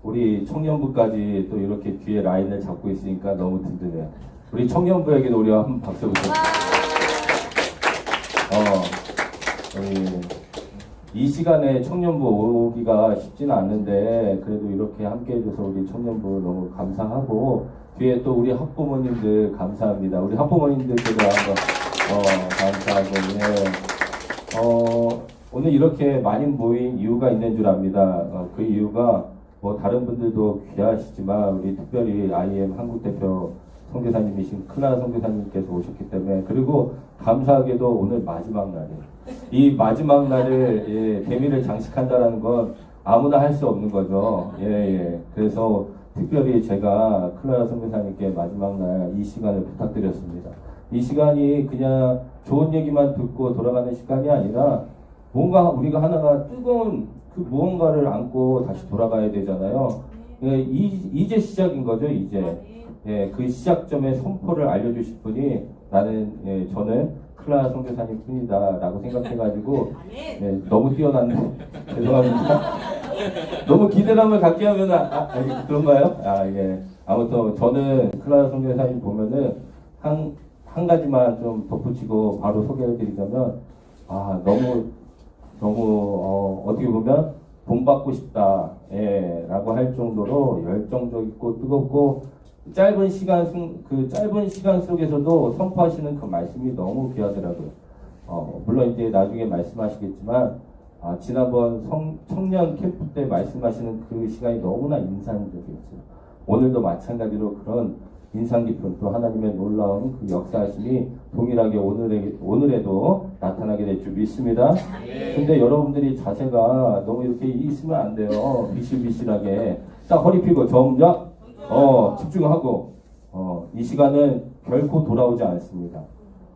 우리 청년부까지 또 이렇게 뒤에 라인을 잡고 있으니까 너무 든든해요. 우리 청년부에게도 우리 한번 박수 부탁드립니다. 이 시간에 청년부 오기가 쉽지는 않는데 그래도 이렇게 함께 해줘서 우리 청년부 너무 감사하고 뒤에 또 우리 학부모님들 감사합니다. 우리 학부모님들께도 한번 감사하고 오늘 이렇게 많이 모인 이유가 있는 줄 압니다. 그 이유가 뭐 다른 분들도 귀하시지만 우리 특별히 IM 한국 대표 선교사님이신 클라라 선교사님께서 오셨기 때문에 그리고 감사하게도 오늘 마지막 날이에요. 이 마지막 날을 대미를 장식한다는 건 아무나 할 수 없는 거죠. 그래서 특별히 제가 클라라 선교사님께 마지막 날 이 시간을 부탁드렸습니다. 이 시간이 그냥 좋은 얘기만 듣고 돌아가는 시간이 아니라 뭔가 우리가 하나가 뜨거운 그 무언가를 안고 다시 돌아가야 되잖아요. 이제 시작인 거죠, 이제. 그 시작점의 선포를 알려주실 분이 저는 클라라 선교사님 뿐이다 라고 생각해가지고 너무 뛰어났네. 죄송합니다. 너무 기대감을 갖게 하면 그런가요? 아무튼 저는 클라라 선교사님 보면은 한 가지만 좀 덧붙이고 바로 소개해드리자면 너무 어떻게 보면 본받고 싶다 라고 할 정도로 열정적 있고 뜨겁고 짧은 시간 속에서도 선포하시는 그 말씀이 너무 귀하더라고요. 물론 이제 나중에 말씀하시겠지만 지난번 청년 캠프 때 말씀하시는 그 시간이 너무나 인상적이었어요. 오늘도 마찬가지로 그런 인상 깊은 또 하나님의 놀라운 그 역사하심이 동일하게 오늘에도 나타나게 될 줄 믿습니다. 근데 여러분들이 자세가 너무 이렇게 있으면 안 돼요. 비실비실하게 딱 허리 펴고 정작 집중하고 이 시간은 결코 돌아오지 않습니다.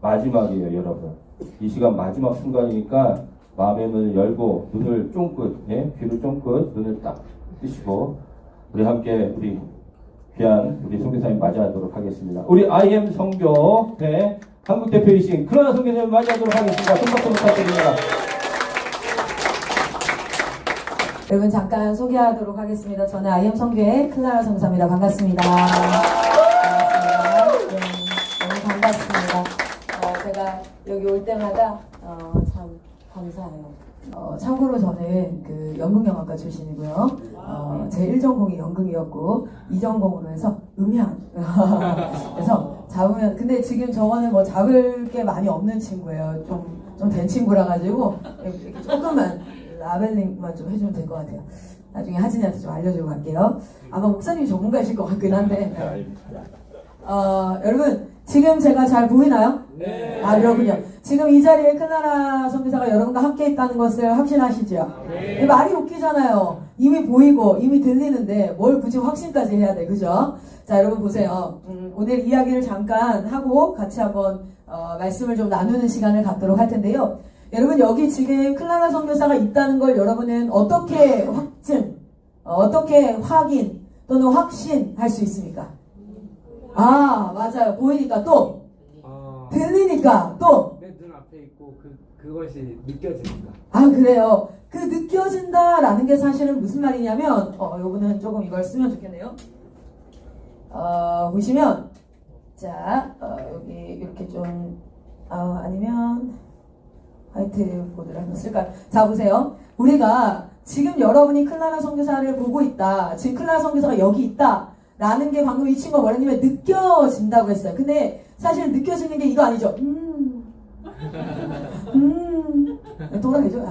마지막이에요, 여러분. 이 시간 마지막 순간이니까 마음의 문을 열고 눈을 쫑긋, 귀를 쫑긋, 눈을 딱 뜨시고 우리 함께 우리 귀한 우리 선교사님 맞이하도록 하겠습니다. 우리 IM 선교회 한국 대표이신 클라라 선교사님 맞이하도록 하겠습니다. 손박수 부탁드립니다. 여러분 잠깐 소개하도록 하겠습니다. 저는 IM 선교회 클라라 선교사입니다. 반갑습니다. 너무 반갑습니다. 제가 여기 올 때마다 참 감사해요. 참고로 저는 그 연극영화과 출신이고요. 제 1전공이 연극이었고 2전공으로 해서 음향. 그래서 잡으면 근데 지금 저거는 뭐 잡을 게 많이 없는 친구예요. 좀 된 친구라 가지고 이렇게 조금만 라벨링만 좀 해주면 될 것 같아요. 나중에 하진이한테 좀 알려주고 갈게요. 아마 목사님이 전문가이실 것 같긴 한데. 여러분 지금 제가 잘 보이나요? 네. 그렇군요. 지금 이 자리에 클라라 선교사가 여러분과 함께 있다는 것을 확신하시죠? 네. 말이 웃기잖아요. 이미 보이고 이미 들리는데 뭘 굳이 확신까지 해야 돼, 그죠? 자, 여러분 보세요. 오늘 이야기를 잠깐 하고 같이 한번 말씀을 좀 나누는 시간을 갖도록 할 텐데요. 여러분 여기 지금 클라라 선교사가 있다는 걸 여러분은 어떻게 어떻게 확인 또는 확신할 수 있습니까? 맞아요. 보이니까 또 들리니까 또 내 눈앞에 있고 그것이 느껴집니다. 그래요. 그 느껴진다라는 게 사실은 무슨 말이냐면 요거는 조금 이걸 쓰면 좋겠네요. 보시면 자 여기 이렇게 좀 아니면 화이트보드를 한번 쓸까요? 자 보세요. 우리가 지금 여러분이 클라라 선교사를 보고 있다. 지금 클라라 선교사가 여기 있다. 라는 게 방금 이 친구가 뭐라냐면 느껴진다고 했어요. 근데 사실 느껴지는 게 이거 아니죠. 또라이죠?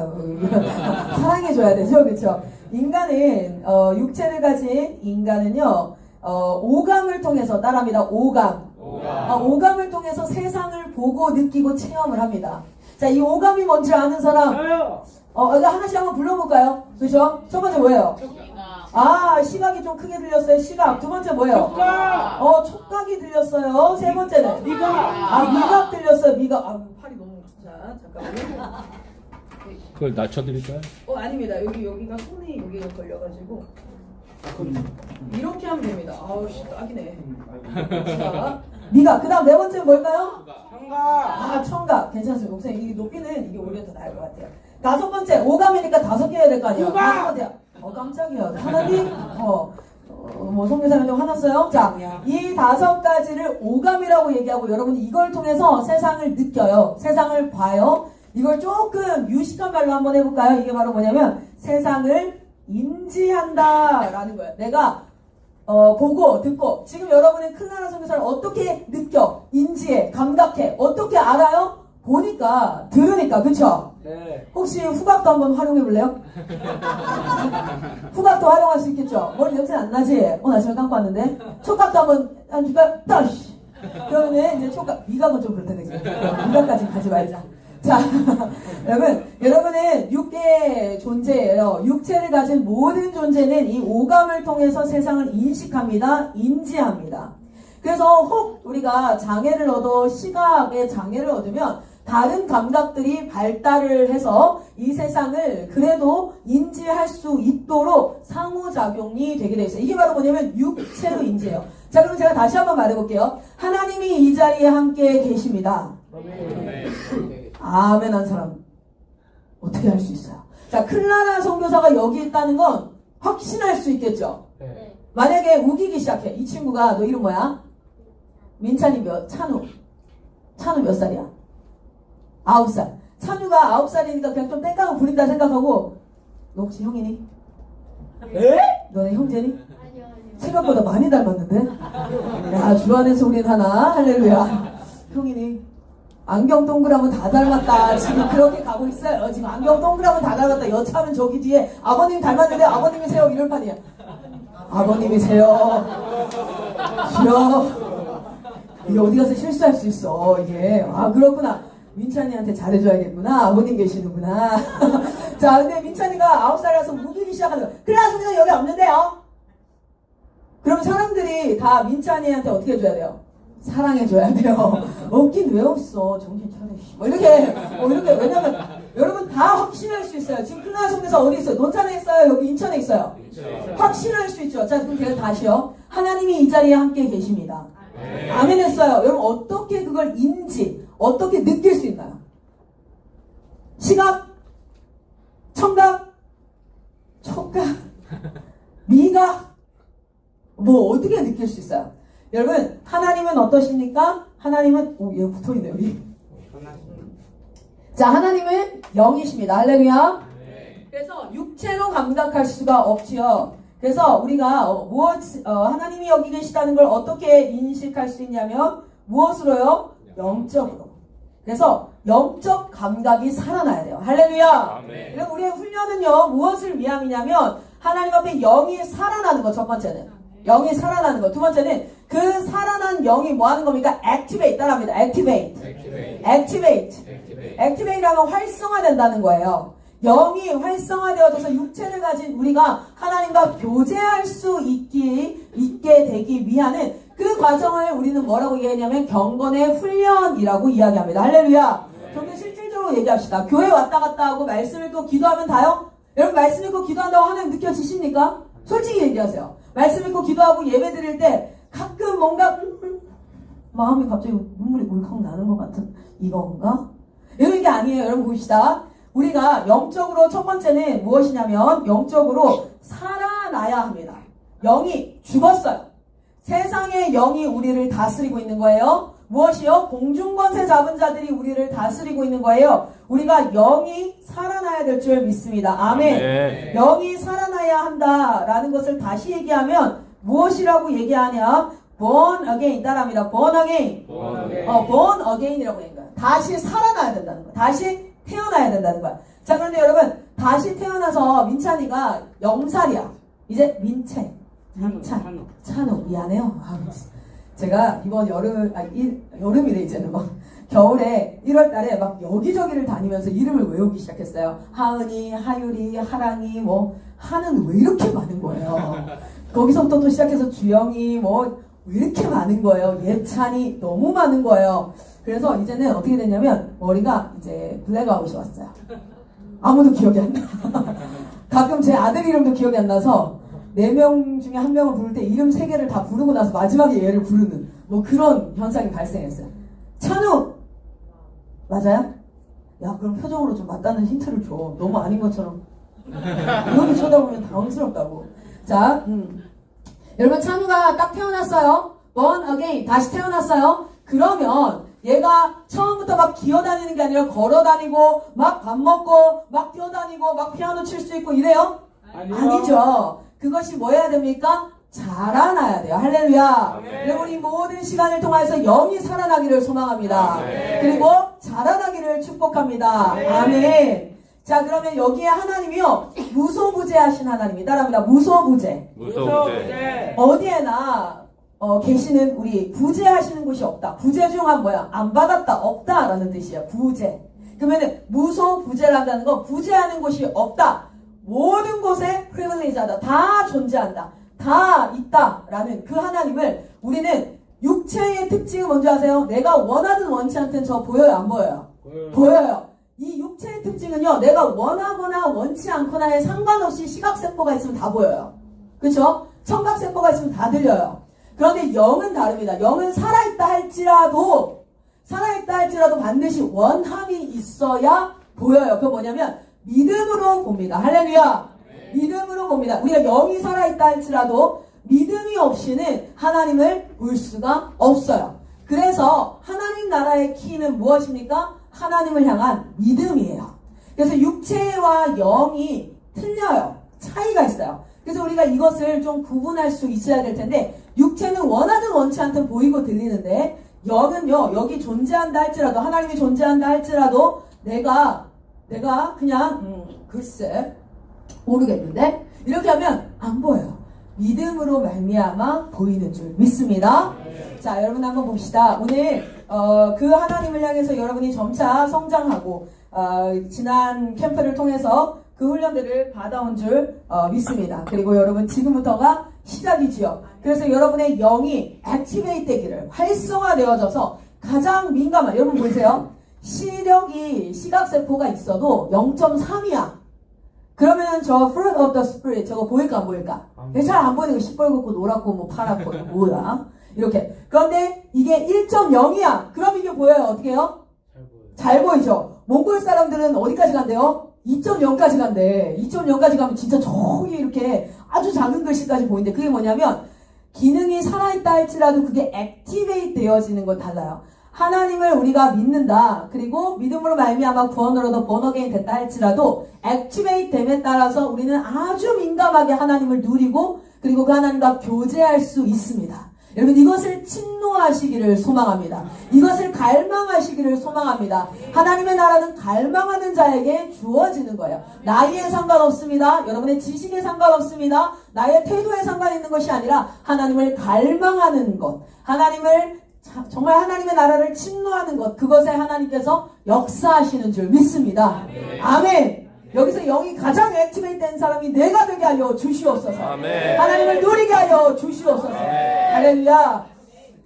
사랑해줘야 되죠. 그렇죠? 인간은 육체를 가진 인간은요 오감을 통해서 따라합니다. 오감을 통해서 세상을 보고 느끼고 체험을 합니다. 자, 이 오감이 뭔지 아는 사람? 저요! 하나씩 한번 불러볼까요? 그죠? 첫 번째 뭐예요? 시각이 좀 크게 들렸어요. 시각. 두 번째 뭐예요? 촉각! 촉각이 들렸어요. 세 번째는? 미각! 미각 들렸어요. 미각. 팔이 너무. 자, 잠깐만요. 그걸 낮춰드릴까요? 아닙니다. 여기가 손이 여기가 걸려가지고. 이렇게 하면 됩니다. 딱이네. 자, 미각. 그 다음 네 번째는 뭘까요? 청각! 청각. 괜찮습니다. 목사님, 이 높이는 이게 오히려 더 나을 것 같아요. 다섯 번째, 오감이니까 5개 해야 될 거 아니에요? 후각! 다섯 번째. 깜짝이야. 하나님? 뭐 성교사님 좀 화났어요? 자, 이 5가지를 오감이라고 얘기하고 여러분 이걸 통해서 세상을 느껴요. 세상을 봐요. 이걸 조금 유식한 말로 한번 해볼까요? 이게 바로 뭐냐면 세상을 인지한다라는 거예요. 내가 보고 듣고 지금 여러분의 클라라 선교사를 어떻게 느껴? 인지해? 감각해? 어떻게 알아요? 보니까 들으니까 그쵸? 네. 혹시 후각도 한번 활용해 볼래요? 후각도 활용할 수 있겠죠? 머리 냄새 안 나지? 나 지금 감고 왔는데 촉각도 한번 줄까? 따시! 그러면 이제 촉각, 미각은 좀 그렇다 그치? 미각까지 가지 말자. 자, 여러분은 육계의 존재예요. 육체를 가진 모든 존재는 이 오감을 통해서 세상을 인식합니다. 인지합니다. 그래서 혹 우리가 장애를 얻어 시각의 장애를 얻으면 다른 감각들이 발달을 해서 이 세상을 그래도 인지할 수 있도록 상호작용이 되게 돼 있어요. 이게 바로 뭐냐면 육체로 인지해요. 자, 그럼 제가 다시 한번 말해볼게요. 하나님이 이 자리에 함께 계십니다. 아멘 한 사람 어떻게 할 수 있어요? 자, 클라라 선교사가 여기 있다는 건 확신할 수 있겠죠? 네. 만약에 우기기 시작해. 이 친구가 너 이름 뭐야? 민찬이 찬우 몇 살이야? 9살. 찬우가 9살이니까 그냥 좀 땡깡을 부린다 생각하고 너 혹시 형이니? 에? 너네 형제니? 생각보다 많이 닮았는데? 야, 주안에서 우린 하나 할렐루야. 형이니? 안경 동그라면 다 닮았다. 지금 그렇게 가고 있어요. 지금 안경 동그라면 다 닮았다. 여차하면 저기 뒤에 아버님 닮았는데 아버님이세요 이럴 판이야. 아버님이세요. 귀여워. 이게 어디 가서 실수할 수 있어. 이게 그렇구나. 민찬이한테 잘해줘야겠구나. 아버님 계시는구나. 자, 근데 민찬이가 9살이라서 우기기 시작하는 거야. 그래, 선생님 여기 없는데요? 그럼 사람들이 다 민찬이한테 어떻게 해줘야 돼요? 사랑해줘야 돼요. 없긴 왜 없어. 정신 차려. 뭐 이렇게, 왜냐면 여러분 다 확신할 수 있어요. 지금 클라라 선교사 어디 있어요? 논산에 있어요? 여기 인천에 있어요? 확신할 수 있죠. 자, 그럼 제가 다시요. 하나님이 이 자리에 함께 계십니다. 아멘 했어요. 여러분 어떻게 그걸 어떻게 느낄 수 있나요? 시각, 청각, 촉각, 미각, 뭐 어떻게 느낄 수 있어요? 여러분 하나님은 어떠십니까? 하나님은 얘 붙어있네 여기. 자, 하나님은 영이십니다. 할렐루야. 그래서 육체로 감각할 수가 없지요. 그래서 우리가 하나님이 여기 계시다는 걸 어떻게 인식할 수 있냐면 무엇으로요? 영적으로. 그래서 영적 감각이 살아나야 돼요. 할렐루야. 그럼 우리의 훈련은요 무엇을 위함이냐면 하나님 앞에 영이 살아나는 거. 첫 번째는 영이 살아나는 거. 두 번째는 그 살아난 영이 뭐 하는 겁니까? activate 따라합니다. activate 하면 활성화된다는 거예요. 영이 활성화되어져서 육체를 가진 우리가 하나님과 교제할 수 있게 되기 위하는 그 과정을 우리는 뭐라고 얘기하냐면 경건의 훈련이라고 이야기합니다. 할렐루야. 좀 더 실질적으로 얘기합시다. 교회 왔다 갔다 하고 말씀 읽고 기도하면 다요? 여러분 말씀 읽고 기도한다고 하나님 느껴지십니까? 솔직히 얘기하세요. 말씀 읽고 기도하고 예배 드릴 때 가끔 뭔가 마음이 갑자기 눈물이 울컥 나는 것 같은 이건가? 이런 게 아니에요. 여러분 봅시다. 우리가 영적으로 첫 번째는 무엇이냐면 영적으로 살아나야 합니다. 영이 죽었어요. 세상의 영이 우리를 다스리고 있는 거예요. 무엇이요? 공중권세 잡은 자들이 우리를 다스리고 있는 거예요. 우리가 영이 살아나야 될 줄 믿습니다. 아멘. 네. 영이 살아나야 한다라는 것을 다시 얘기하면 무엇이라고 얘기하냐? born again 따라합니다. born again. born again이라고 얘기해요. 다시 살아나야 된다는 거예요. 다시 태어나야 된다는 거야. 자, 그런데 여러분 다시 태어나서 민찬이가 0살이야. 이제 찬우 미안해요. 제가 이번 여름이래 이제는 막 겨울에 1월달에 막 여기저기를 다니면서 이름을 외우기 시작했어요. 하은이, 하율이, 하랑이, 뭐 하는 왜 이렇게 많은 거예요. 거기서부터 또 시작해서 주영이 뭐 왜 이렇게 많은 거예요. 예찬이 너무 많은 거예요. 그래서 이제는 어떻게 됐냐면 머리가 이제 블랙아웃이 왔어요. 아무도 기억이 안 나. 가끔 제 아들 이름도 기억이 안 나서 4명 중에 1명을 부를 때 이름 3개를 다 부르고 나서 마지막에 얘를 부르는 뭐 그런 현상이 발생했어요. 찬우! 맞아요? 야, 그럼 표정으로 좀 맞다는 힌트를 줘. 너무 아닌 것처럼. 여기 쳐다보면 당황스럽다고. 자, 여러분 찬우가 딱 태어났어요. born again, 다시 태어났어요. 그러면 얘가 처음부터 막 기어다니는 게 아니라 걸어다니고 막 밥 먹고 막 뛰어다니고 막 피아노 칠 수 있고 이래요? 아니죠. 그것이 뭐 해야 됩니까? 자라나야 돼요. 할렐루야. 여러분 이 모든 시간을 통해서 영이 살아나기를 소망합니다. 그리고 자라나기를 축복합니다. 아멘. 자 그러면 여기에 하나님이요 무소부재하신 하나님이 따라합니다. 무소부재. 무소부재. 어디에나 계시는 우리 부재하시는 곳이 없다. 부재 중 한 뭐야? 안 받았다, 없다라는 뜻이야. 부재. 그러면은 무소부재란다는 건 부재하는 곳이 없다. 모든 곳에 프리빌리지하다. 다 존재한다. 다 있다라는 그 하나님을 우리는 육체의 특징은 뭔지 아세요? 내가 원하든 원치 않든 저 보여요, 안 보여요? 보여요. 이 육체의 특징은요, 내가 원하거나 원치 않거나에 상관없이 시각세포가 있으면 다 보여요. 그렇죠? 청각세포가 있으면 다 들려요. 그런데 영은 다릅니다. 영은 살아있다 할지라도 반드시 원함이 있어야 보여요. 그건 뭐냐면 믿음으로 봅니다. 할렐루야. 믿음으로 봅니다. 우리가 영이 살아있다 할지라도 믿음이 없이는 하나님을 볼 수가 없어요. 그래서 하나님 나라의 키는 무엇입니까? 하나님을 향한 믿음이에요. 그래서 육체와 영이 틀려요. 차이가 있어요. 그래서 우리가 이것을 좀 구분할 수 있어야 될 텐데 육체는 원하든 원치 않든 보이고 들리는데 영은요 여기 존재한다 할지라도 하나님이 존재한다 할지라도 내가 그냥 글쎄 모르겠는데 이렇게 하면 안 보여요. 믿음으로 말미암아 보이는 줄 믿습니다. 자 여러분 한번 봅시다. 오늘 그 하나님을 향해서 여러분이 점차 성장하고 지난 캠프를 통해서 그 훈련들을 받아온 줄 믿습니다. 그리고 여러분 지금부터가 시작이지요. 그래서 여러분의 영이 액티베이트 되기를 활성화되어져서 가장 민감한 여러분 보세요. 시력이 시각세포가 있어도 0.3이야. 그러면 저 fruit of the spirit 저거 보일까 안 보일까? 잘 안 보이는 거 시뻘겋고 노랗고 뭐 파랗고 뭐야 이렇게. 그런데 이게 1.0이야. 그럼 이게 보여요. 어떻게 해요? 잘 보이죠. 몽골 사람들은 어디까지 간대요? 2.0까지 간대. 2.0까지 가면 진짜 저기 이렇게 아주 작은 글씨까지 보이는데 그게 뭐냐면 기능이 살아있다 할지라도 그게 액티베이트 되어지는 건 달라요. 하나님을 우리가 믿는다. 그리고 믿음으로 말미암아 구원으로도 본어게인 됐다 할지라도 액티베이트 됨에 따라서 우리는 아주 민감하게 하나님을 누리고 그리고 그 하나님과 교제할 수 있습니다. 여러분 이것을 침노하시기를 소망합니다. 이것을 갈망하시기를 소망합니다. 하나님의 나라는 갈망하는 자에게 주어지는 거예요. 나이에 상관없습니다. 여러분의 지식에 상관없습니다. 나의 태도에 상관 있는 것이 아니라 하나님을 갈망하는 것, 하나님을 정말 하나님의 나라를 침노하는 것, 그것에 하나님께서 역사하시는 줄 믿습니다. 아멘. 여기서 영이 가장 액티베이트 된 사람이 내가 되게 하여 주시옵소서. 아멘. 하나님을 누리게 하여 주시옵소서. 할렐루야.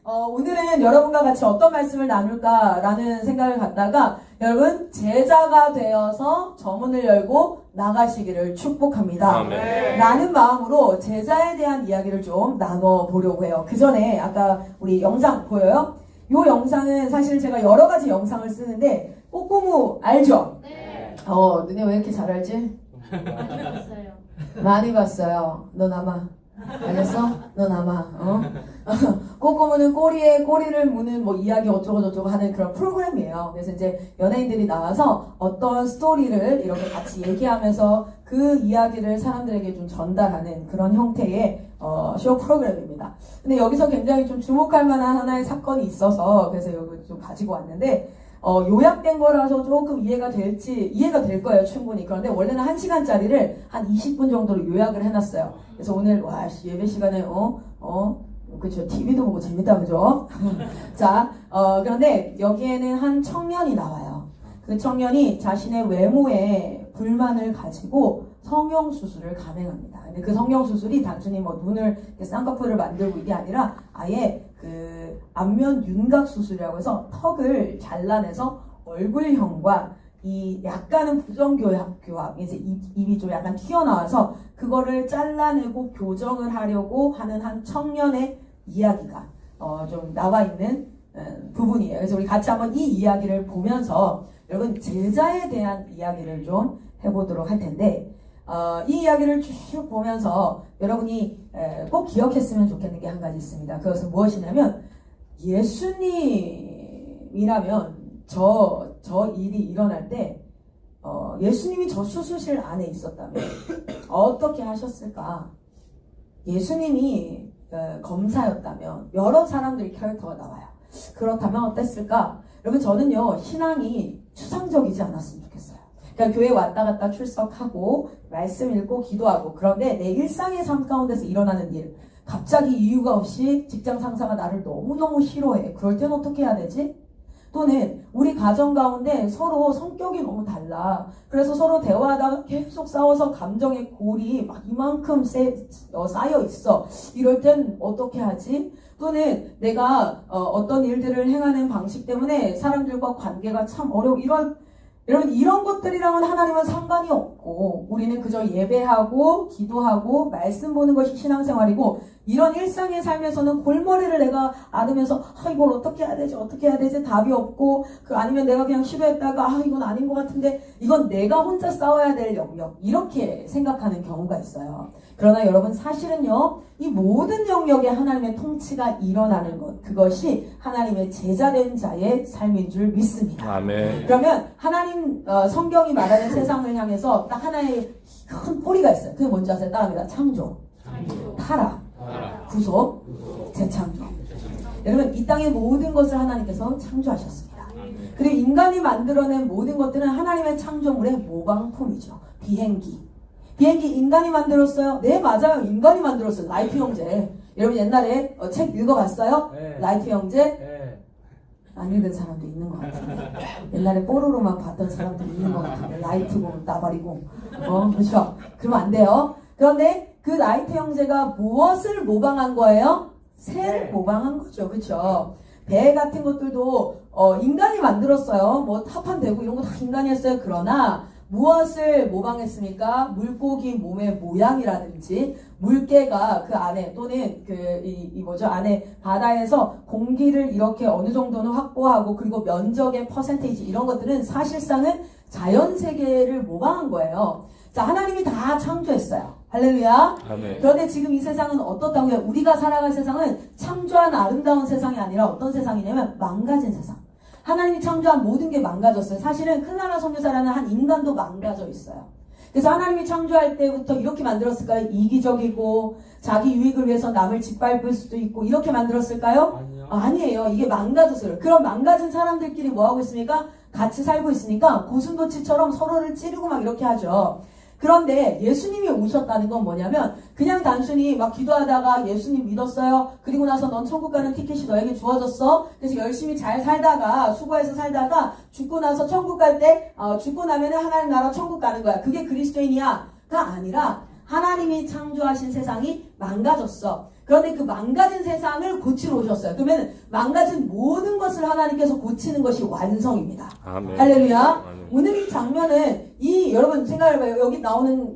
오늘은 여러분과 같이 어떤 말씀을 나눌까라는 생각을 갖다가 여러분 제자가 되어서 저문을 열고 나가시기를 축복합니다. 아멘. 라는 마음으로 제자에 대한 이야기를 좀 나눠보려고 해요. 그 전에 아까 우리 영상 보여요? 이 영상은 사실 제가 여러 가지 영상을 쓰는데 꼬꼬무 알죠? 네. 너네 왜 이렇게 잘 알지? 많이 봤어요. 많이 봤어요. 넌 아마 알겠어? 넌 아마 꼬꼬무는 꼬리에 꼬리를 무는 뭐 이야기 어쩌고 저쩌고 하는 그런 프로그램이에요. 그래서 이제 연예인들이 나와서 어떤 스토리를 이렇게 같이 얘기하면서 그 이야기를 사람들에게 좀 전달하는 그런 형태의 쇼 프로그램입니다. 근데 여기서 굉장히 좀 주목할 만한 하나의 사건이 있어서 그래서 여기 좀 가지고 왔는데 요약된 거라서 조금 이해가 될 거예요, 충분히. 그런데 원래는 1시간짜리를 한 20분 정도로 요약을 해놨어요. 그래서 오늘, 예배 시간에, 그쵸, TV도 보고 재밌다, 그죠? 자, 그런데 여기에는 한 청년이 나와요. 그 청년이 자신의 외모에 불만을 가지고 성형수술을 감행합니다. 근데 그 성형수술이 단순히 뭐 눈을 쌍꺼풀을 만들고 이게 아니라 아예 그 안면 윤곽 수술이라고 해서 턱을 잘라내서 얼굴형과 이 약간은 부정교합, 이제 입이 좀 약간 튀어나와서 그거를 잘라내고 교정을 하려고 하는 한 청년의 이야기가 좀 나와 있는 부분이에요. 그래서 우리 같이 한번 이 이야기를 보면서 여러분 제자에 대한 이야기를 좀 해보도록 할 텐데 이 이야기를 쭉 보면서 여러분이 꼭 기억했으면 좋겠는 게 한 가지 있습니다. 그것은 무엇이냐면 예수님이라면 저 일이 일어날 때 예수님이 저 수술실 안에 있었다면 어떻게 하셨을까? 예수님이 검사였다면 여러 사람들의 캐릭터가 나와요. 그렇다면 어땠을까? 여러분 저는요 신앙이 추상적이지 않았으면 좋겠어요. 그러니까 교회 왔다 갔다 출석하고 말씀 읽고 기도하고 그런데 내 일상의 삶 가운데서 일어나는 일 갑자기 이유가 없이 직장 상사가 나를 너무너무 싫어해. 그럴 땐 어떻게 해야 되지? 또는 우리 가정 가운데 서로 성격이 너무 달라. 그래서 서로 대화하다가 계속 싸워서 감정의 골이 막 이만큼 쌓여 있어. 이럴 땐 어떻게 하지? 또는 내가 어떤 일들을 행하는 방식 때문에 사람들과 관계가 참 어려워. 여러분 이런 것들이랑은 하나님은 상관이 없고 우리는 그저 예배하고 기도하고 말씀 보는 것이 신앙생활이고 이런 일상의 삶에서는 골머리를 내가 앓으면서 이걸 어떻게 해야 되지 답이 없고 아니면 내가 그냥 시도했다가 이건 아닌 것 같은데 이건 내가 혼자 싸워야 될 영역 이렇게 생각하는 경우가 있어요. 그러나 여러분 사실은요 이 모든 영역에 하나님의 통치가 일어나는 것 그것이 하나님의 제자된 자의 삶인 줄 믿습니다. 아멘. 그러면 하나님 성경이 말하는 세상을 향해서 딱 하나의 큰 뿌리가 있어요. 그게 뭔지 아세요? 따라합니다. 창조, 타락, 구속, 재창조. 여러분 이 땅의 모든 것을 하나님께서 창조하셨습니다. 그리고 인간이 만들어낸 모든 것들은 하나님의 창조물의 모방품이죠. 비행기 인간이 만들었어요? 네 맞아요. 인간이 만들었어요. 라이트 형제. 여러분 옛날에 책 읽어봤어요? 네. 라이트 형제? 네. 안 읽은 사람도 있는 것 같은데 옛날에 뽀로로만 봤던 사람도 있는 것 같은데 라이트 보면 따발이고 그렇죠? 그러면 안 돼요. 그런데 그 라이트 형제가 무엇을 모방한 거예요? 새를 모방한 거죠. 그렇죠? 배 같은 것들도 인간이 만들었어요. 뭐 타판되고 이런 거 다 인간이 했어요. 그러나 무엇을 모방했습니까? 물고기 몸의 모양이라든지 물개가 그 안에 또는 안에 바다에서 공기를 이렇게 어느 정도는 확보하고 그리고 면적의 퍼센테이지 이런 것들은 사실상은 자연 세계를 모방한 거예요. 자, 하나님이 다 창조했어요. 할렐루야. 아멘. 그런데 지금 이 세상은 어떻다고요? 우리가 살아갈 세상은 창조한 아름다운 세상이 아니라 어떤 세상이냐면 망가진 세상. 하나님이 창조한 모든 게 망가졌어요. 사실은 클라라 선교사라는 한 인간도 망가져 있어요. 그래서 하나님이 창조할 때부터 이렇게 만들었을까요? 이기적이고 자기 유익을 위해서 남을 짓밟을 수도 있고 이렇게 만들었을까요? 아니요. 아니에요. 이게 망가졌어요. 그럼 망가진 사람들끼리 뭐하고 있습니까? 같이 살고 있으니까 고슴도치처럼 서로를 찌르고 막 이렇게 하죠. 그런데 예수님이 오셨다는 건 뭐냐면 그냥 단순히 막 기도하다가 예수님 믿었어요. 그리고 나서 넌 천국 가는 티켓이 너에게 주어졌어. 그래서 열심히 잘 살다가 수고해서 살다가 죽고 나서 천국 갈 때 죽고 나면은 하나님 나라 천국 가는 거야. 그게 그리스도인이야가 아니라 하나님이 창조하신 세상이 망가졌어. 그런데 그 망가진 세상을 고치러 오셨어요. 그러면 망가진 모든 것을 하나님께서 고치는 것이 완성입니다. 아멘. 할렐루야. 아멘. 오늘 이 장면은 여러분 생각해봐요. 여기 나오는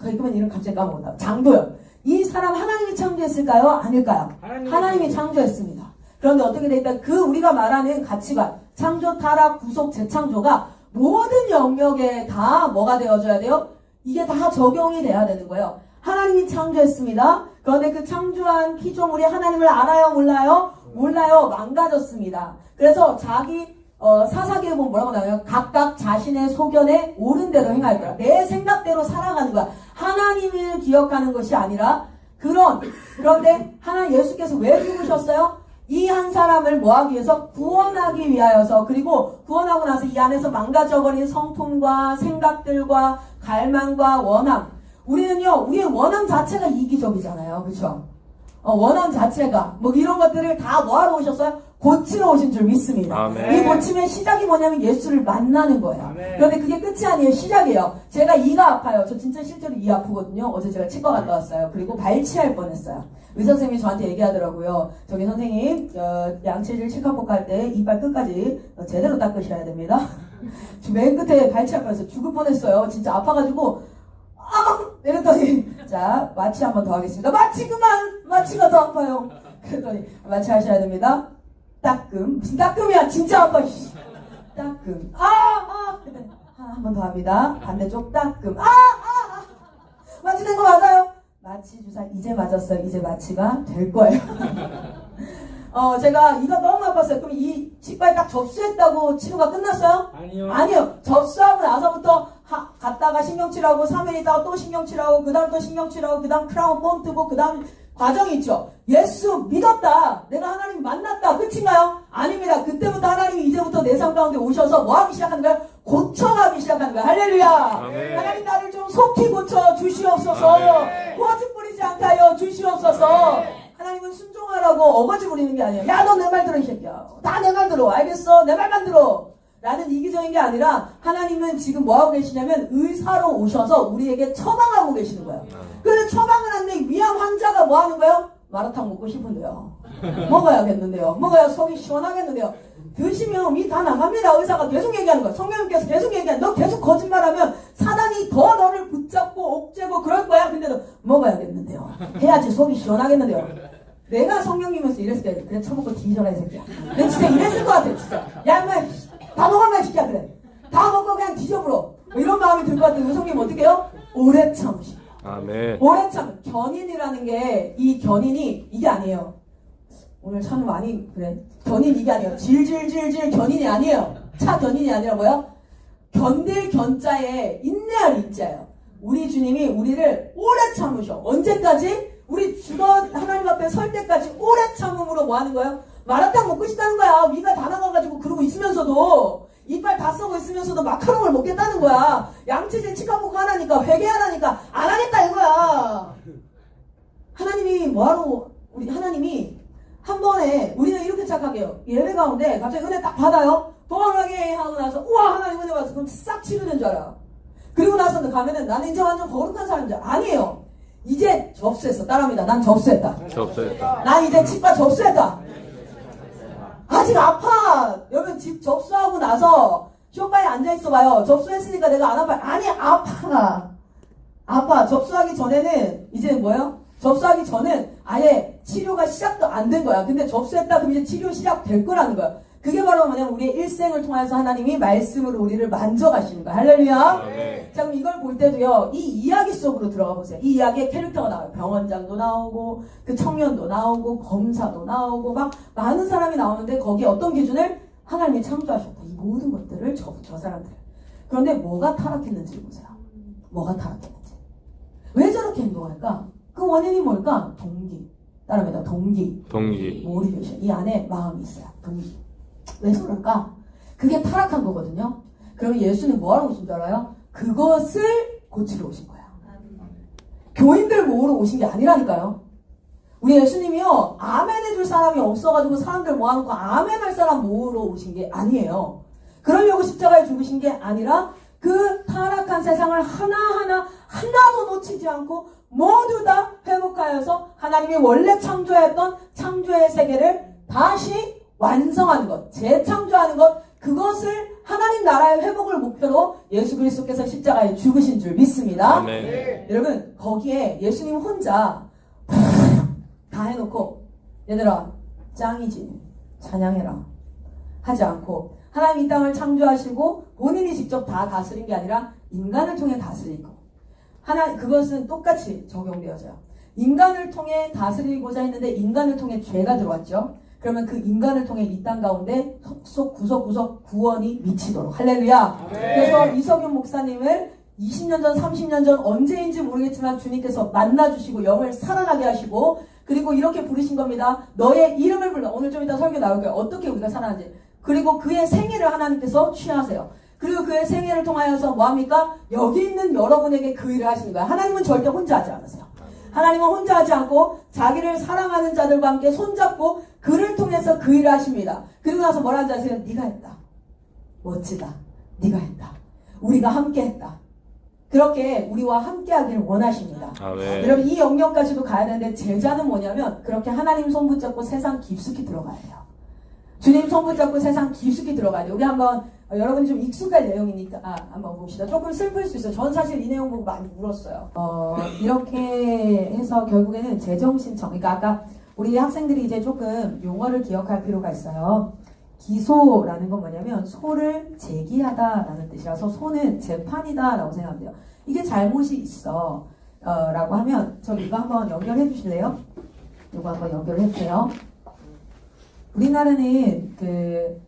그러면 이름 갑자기 까먹었다. 장도연. 이 사람 하나님이 창조했을까요? 아닐까요? 하나님이 창조했습니다. 그런데 어떻게 돼 있다? 우리가 말하는 가치관, 창조, 타락, 구속, 재창조가 모든 영역에 다 뭐가 되어줘야 돼요? 이게 다 적용이 돼야 되는 거예요. 하나님이 창조했습니다. 그런데 그 창조한 피조물이 하나님을 알아요? 몰라요? 몰라요. 망가졌습니다. 그래서 사사기에 보면 뭐라고 나와요? 각각 자신의 소견에 옳은 대로 행할 거야. 내 생각대로 살아가는 거야. 하나님을 기억하는 것이 아니라 그런데 예수께서 왜 죽으셨어요? 이 한 사람을 뭐하기 위해서? 구원하기 위하여서. 그리고 구원하고 나서 이 안에서 망가져버린 성품과 생각들과 갈망과 원함. 우리는요, 우리의 원함 자체가 이기적이잖아요. 그렇죠? 원함 자체가 이런 것들을 다 뭐하러 오셨어요? 고치러 오신 줄 믿습니다. 아멘. 이 고침의 시작이 뭐냐면 예수를 만나는 거예요. 아멘. 그런데 그게 끝이 아니에요. 시작이에요. 제가 이가 아파요. 저 진짜 실제로 이 아프거든요. 어제 제가 치과 갔다 왔어요. 그리고 발치할 뻔했어요. 의사 선생님이 저한테 얘기하더라고요. 저기 선생님 양치질 칠카폭 할 때 이빨 끝까지 제대로 닦으셔야 됩니다. 맨 끝에 발치할 뻔했어요. 죽을 뻔했어요. 진짜 아파가지고 이랬더니 자 마취 한 번 더 하겠습니다. 마취 그만! 마취가 더 아파요. 그랬더니 마취 하셔야 됩니다. 따끔. 무슨 따끔이야. 진짜 아파. 따끔. 한 번 더 합니다. 반대쪽 따끔. 마취된 거 맞아요? 마취 주사 이제 맞았어요. 이제 마취가 될 거예요. 제가 이가 너무 아팠어요. 그럼 이 치과에 딱 접수했다고 치료가 끝났어요? 아니요. 아니요. 접수하고 나서부터 갔다가 신경치료하고 3일 있다가 또 신경치료하고 그 다음 또 신경치료하고 그 다음 크라운 본 뜨고 그 다음 과정이 있죠. 예수 믿었다. 내가 하나님 만났다. 끝인가요? 아닙니다. 그때부터 하나님이 이제부터 내 삶 가운데 오셔서 뭐 하기 시작하는 거예요? 고쳐가기 시작하는 거예요. 할렐루야. 아멘. 하나님 나를 좀 속히 고쳐 주시옵소서. 고집 부리지 않게 하여 주시옵소서. 하나님은 순종하라고 어거지 부리는 게 아니에요. 야, 너 내 말 들어, 이 새끼야. 다 내 말 들어. 알겠어? 내 말만 들어. 라는 이기적인 게 아니라 하나님은 지금 뭐 하고 계시냐면 의사로 오셔서 우리에게 처방하고 계시는 거예요. 그런데 처방을 하는데 위암 환자가 뭐 하는 거예요? 마라탕 먹고 싶은데요. 먹어야겠는데요. 먹어야 속이 시원하겠는데요. 드시면 이 다 나갑니다. 의사가 계속 얘기하는 거야. 성령님께서 계속 얘기하는 너 계속 거짓말하면 사단이 더 너를 붙잡고 옥죄고 그럴 거야. 근데 너 먹어야겠는데요. 해야지 속이 시원하겠는데요. 내가 성령님이면서 이랬을 때 그래 처먹고 뒤져라 이 새끼야. 내가 진짜 이랬을 것 같아. 진짜. 야 인마 다 먹었나 이 새끼야. 그래. 다 먹고 그냥 뒤져버려. 뭐 이런 마음이 들 것 같은데 성령님 어떻게 해요? 오래 참으시고. 아멘. 오래 참 견인이라는 게 이 견인이 이게 아니에요. 오늘 참 많이 그래. 견인 이게 아니에요. 질질질질 견인이 아니에요. 차 견인이 아니라고요? 견딜 견자에 인내할 인자예요. 우리 주님이 우리를 오래 참으셔. 언제까지? 우리 주던 하나님 앞에 설 때까지 오래 참음으로 뭐 하는 거예요? 마라탕 먹고 싶다는 거야. 위가 다 나가가지고 그러고 있으면서도 이빨 다 썩어 있으면서도 마카롱을 먹겠다는 거야. 양치질 치과보고 하라니까 회개하라니까 안 하겠다 이거야. 하나님이 뭐하러 우리 하나님이 한 번에 우리는 이렇게 착각해요. 예배 가운데 갑자기 은혜 딱 받아요. 도망가게 하고 나서 우와 하나님 은혜 받았어. 그럼 싹 치료된 줄 알아. 그리고 나서 가면은 나는 이제 완전 거룩한 사람인 줄 알아. 아니에요. 이제 접수했어. 따라합니다. 난 접수했다. 접수했다. 난 이제 치과 접수했다. 아직 아파. 여러분 집 접수하고 나서 쇼파에 앉아있어 봐요. 접수했으니까 내가 안 아파요. 아니 아파. 아파. 접수하기 전에는 이제 뭐예요? 접수하기 전엔 아예 치료가 시작도 안 된 거야. 근데 접수했다 그럼 이제 치료 시작될 거라는 거야. 그게 바로 뭐냐면 우리의 일생을 통해서 하나님이 말씀으로 우리를 만져가시는 거야. 할렐루야. 네. 자 그럼 이걸 볼 때도요. 이 이야기 속으로 들어가 보세요. 이 이야기에 캐릭터가 나와요. 병원장도 나오고 그 청년도 나오고 검사도 나오고 막 많은 사람이 나오는데 거기에 어떤 기준을 하나님이 창조하셨다. 이 모든 것들을 저 사람들. 그런데 뭐가 타락했는지 보세요. 뭐가 타락했는지. 왜 저렇게 행동할까? 그 원인이 뭘까? 동기. 따라합니다. 동기. 모티베이션. 이 안에 마음이 있어요. 동기. 왜 그럴까? 그게 타락한 거거든요. 그러면 예수는 뭐 하러 오신 줄 알아요? 그것을 고치러 오신 거예요. 교인들 모으러 오신 게 아니라니까요. 우리 예수님이요. 아멘 해줄 사람이 없어가지고 사람들 모아놓고 아멘 할 사람 모으러 오신 게 아니에요. 그러려고 십자가에 죽으신 게 아니라 그 타락한 세상을 하나도 놓치지 않고 모두 다 회복하여서 하나님이 원래 창조했던 창조의 세계를 다시 완성하는 것, 재창조하는 것, 그것을 하나님 나라의 회복을 목표로 예수 그리스도께서 십자가에 죽으신 줄 믿습니다. 아멘. 여러분 거기에 예수님 혼자 다 해놓고 얘들아 짱이지 찬양해라 하지 않고 하나님 이 땅을 창조하시고 본인이 직접 다 다스린 게 아니라 인간을 통해 다스리고 그것은 똑같이 적용되어져요. 인간을 통해 다스리고자 했는데 인간을 통해 죄가 들어왔죠. 그러면 그 인간을 통해 이 땅 가운데 속속 구석구석 구원이 미치도록 할렐루야. 그래서 이석윤 목사님을 20년 전 30년 전 언제인지 모르겠지만 주님께서 만나주시고 영을 살아나게 하시고 그리고 이렇게 부르신 겁니다. 너의 이름을 불러. 오늘 좀 이따 설교 나올 거예요. 어떻게 우리가 살아나는지. 그리고 그의 생애를 하나님께서 취하세요. 그리고 그의 생애를 통하여서 뭐합니까? 여기 있는 여러분에게 그 일을 하시는 거예요. 하나님은 절대 혼자 하지 않으세요. 하나님은 혼자 하지 않고 자기를 사랑하는 자들과 함께 손잡고 그를 통해서 그 일을 하십니다. 그리고 나서 뭐라 하는지 아세요? 네가 했다. 멋지다. 네가 했다. 우리가 함께 했다. 그렇게 우리와 함께 하기를 원하십니다. 아멘. 여러분 이 영역까지도 가야 되는데 제자는 뭐냐면 그렇게 하나님 손 붙잡고 세상 깊숙이 들어가야 돼요. 주님 손 붙잡고 세상 깊숙이 들어가야 돼요. 우리 한번 여러분이 좀 익숙할 내용이니까 한번 봅시다. 조금 슬플 수 있어요. 전 사실 이 내용 보고 많이 울었어요. 이렇게 해서 결국에는 제정신청. 그러니까 아까 우리 학생들이 이제 조금 용어를 기억할 필요가 있어요. 기소라는 건 뭐냐면 소를 제기하다라는 뜻이라서 소는 재판이다라고 생각하면 돼요. 이게 잘못이 있어. 라고 하면 저 이거 한번 연결해 주실래요? 이거 한번 연결해 주세요. 우리나라는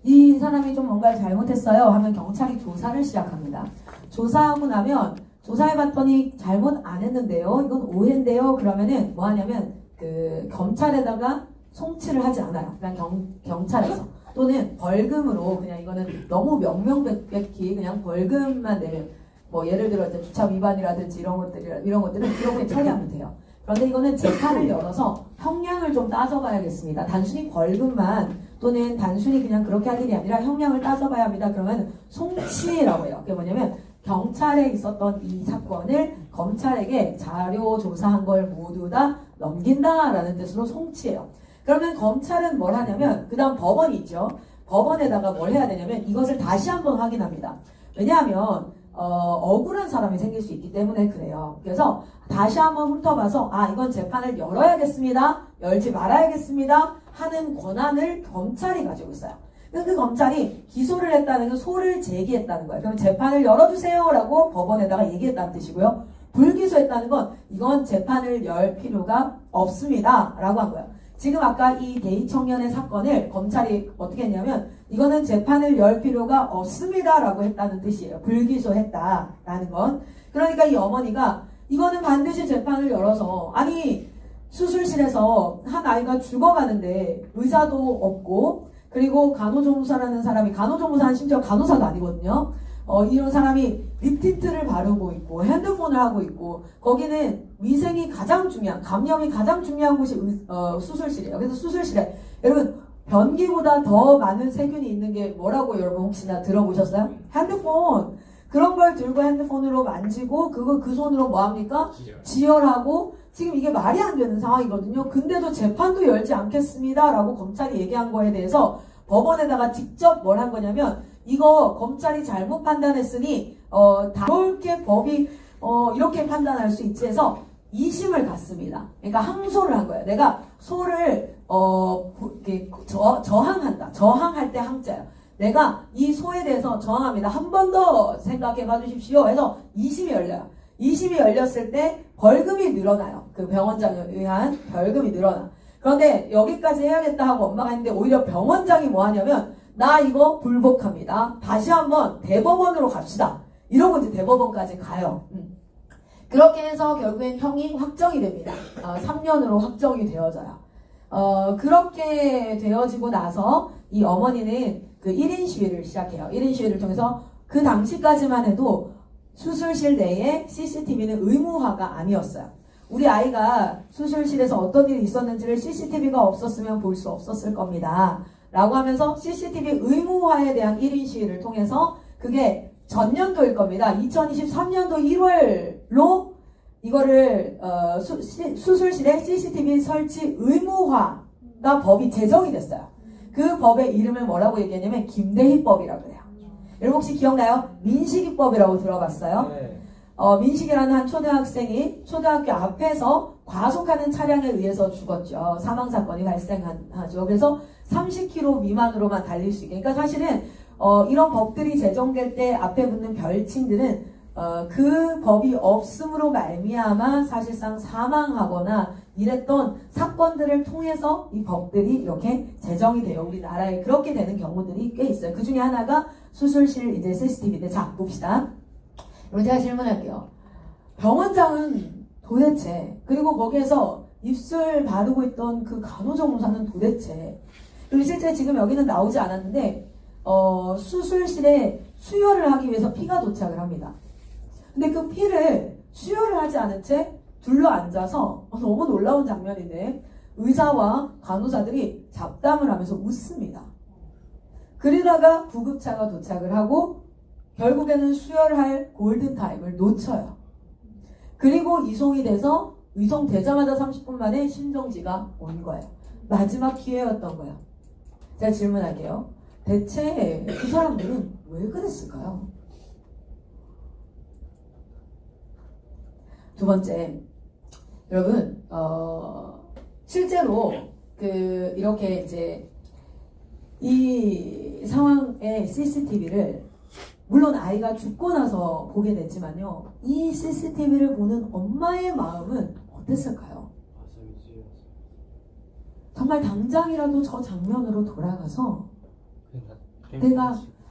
이 사람이 좀 뭔가를 잘못했어요 하면 경찰이 조사를 시작합니다. 조사하고 나면 조사해봤더니 잘못 안 했는데요. 이건 오해인데요. 그러면은 뭐 하냐면 검찰에다가 송치를 하지 않아요. 그냥 경찰에서 또는 벌금으로 그냥 이거는 너무 명명백백히 그냥 벌금만 내면 뭐 예를 들어 이제 주차 위반이라든지 이런 것들은 이렇게 처리하면 돼요. 그런데 이거는 재판을 열어서 형량을 좀 따져봐야겠습니다. 단순히 벌금만 또는 단순히 그냥 그렇게 할 일이 아니라 형량을 따져봐야 합니다. 그러면 송치라고 해요. 그게 뭐냐면 경찰에 있었던 이 사건을 검찰에게 자료 조사한 걸 모두 다 넘긴다라는 뜻으로 송치예요. 그러면 검찰은 뭘 하냐면 그 다음 법원이 있죠. 법원에다가 뭘 해야 되냐면 이것을 다시 한번 확인합니다. 왜냐하면 억울한 사람이 생길 수 있기 때문에 그래요. 그래서 다시 한번 훑어봐서 이건 재판을 열어야겠습니다. 열지 말아야겠습니다. 하는 권한을 검찰이 가지고 있어요. 그 검찰이 기소를 했다는 건 소를 제기했다는 거예요. 그럼 재판을 열어주세요 라고 법원에다가 얘기했다는 뜻이고요. 불기소했다는 건 이건 재판을 열 필요가 없습니다 라고 한 거예요. 지금 아까 이 대희 청년의 사건을 검찰이 어떻게 했냐면 이거는 재판을 열 필요가 없습니다 라고 했다는 뜻이에요. 불기소했다라는 건. 그러니까 이 어머니가 이거는 반드시 재판을 열어서 수술실에서 한 아이가 죽어가는데 의사도 없고 그리고 간호조무사라는 사람이 간호조무사는 심지어 간호사도 아니거든요. 이런 사람이 립 틴트를 바르고 있고 핸드폰을 하고 있고 거기는 위생이 가장 중요한 감염이 가장 중요한 곳이 수술실이에요. 그래서 수술실에 여러분 변기보다 더 많은 세균이 있는 게 뭐라고 여러분 혹시나 들어보셨어요? 핸드폰. 그런 걸 들고 핸드폰으로 만지고 그 손으로 뭐합니까? 지혈하고 지금 이게 말이 안 되는 상황이거든요. 근데도 재판도 열지 않겠습니다 라고 검찰이 얘기한 거에 대해서 법원에다가 직접 뭘 한 거냐면 이거 검찰이 잘못 판단했으니 이렇게 법이 이렇게 판단할 수 있지 해서 2심을 갔습니다. 그러니까 항소를 한 거예요. 내가 소를 저항한다. 저항할 때 항자예요. 내가 이 소에 대해서 저항합니다. 한 번 더 생각해 봐 주십시오. 해서 2심이 열려요. 2심이 열렸을 때 벌금이 늘어나요. 그 병원장에 의한 벌금이 늘어나. 그런데 여기까지 해야겠다 하고 엄마가 했는데 오히려 병원장이 뭐 하냐면 나 이거 불복합니다. 다시 한번 대법원으로 갑시다. 이러고 이제 대법원까지 가요. 그렇게 해서 결국엔 형이 확정이 됩니다. 3년으로 확정이 되어져요. 그렇게 되어지고 나서 이 어머니는 그 1인 시위를 시작해요. 1인 시위를 통해서 그 당시까지만 해도 수술실 내에 CCTV는 의무화가 아니었어요. 우리 아이가 수술실에서 어떤 일이 있었는지를 CCTV가 없었으면 볼 수 없었을 겁니다. 라고 하면서 CCTV 의무화에 대한 1인 시위를 통해서 그게 전년도일 겁니다. 2023년도 1월로 이거를 수술실에 CCTV 설치 의무화가 법이 제정이 됐어요. 그 법의 이름을 뭐라고 얘기했냐면 김대희법이라고 해요. 여러분 혹시 기억나요? 민식이법이라고 들어봤어요? 네. 민식이라는 한 초등학생이 초등학교 앞에서 과속하는 차량에 의해서 죽었죠. 사망사건이 발생하죠. 그래서 30km 미만으로만 달릴 수 있게. 그러니까 사실은 이런 법들이 제정될 때 앞에 붙는 별칭들은 그 법이 없음으로 말미암아 사실상 사망하거나 이랬던 사건들을 통해서 이 법들이 이렇게 제정이 돼요. 우리나라에 그렇게 되는 경우들이 꽤 있어요. 그 중에 하나가 수술실 이제 CCTV인데 자 봅시다. 그럼 제가 질문할게요. 병원장은 도대체 그리고 거기에서 입술 바르고 있던 그 간호조무사는 도대체 그리고 실제 지금 여기는 나오지 않았는데 수술실에 수혈을 하기 위해서 피가 도착을 합니다. 근데 그 피를 수혈을 하지 않은 채 둘러앉아서 너무 놀라운 장면인데 의사와 간호사들이 잡담을 하면서 웃습니다. 그러다가 구급차가 도착을 하고 결국에는 수혈할 골든타임을 놓쳐요. 그리고 이송이 돼서 이송되자마자 30분 만에 심정지가 온 거예요. 마지막 기회였던 거예요. 제가 질문할게요. 대체 그 사람들은 왜 그랬을까요? 두 번째, 여러분, 실제로 이렇게 이제 이 상황의 CCTV를 물론 아이가 죽고 나서 보게 됐지만요. 이 CCTV를 보는 엄마의 마음은 어땠을까요? 정말 당장이라도 저 장면으로 돌아가서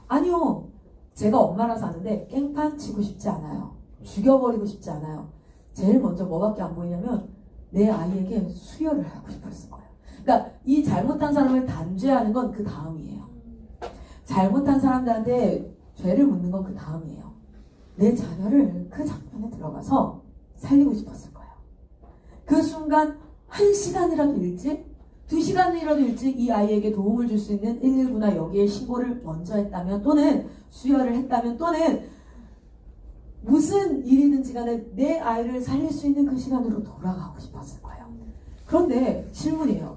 아니요. 제가 엄마라서 아는데 깽판 치고 싶지 않아요. 죽여버리고 싶지 않아요. 제일 먼저 뭐밖에 안 보이냐면 내 아이에게 수혈을 하고 싶었을 거예요. 그러니까 이 잘못한 사람을 단죄하는 건 그 다음이에요. 잘못한 사람들한테 죄를 묻는 건 그 다음이에요. 내 자녀를 그 장면에 들어가서 살리고 싶었을 거예요. 그 순간 1시간이라도 일찍 2시간이라도 일찍 이 아이에게 도움을 줄 수 있는 119나 여기에 신고를 먼저 했다면 또는 수혈을 했다면 또는 무슨 일이든지 간에 내 아이를 살릴 수 있는 그 시간으로 돌아가고 싶었을 거예요. 그런데 질문이에요.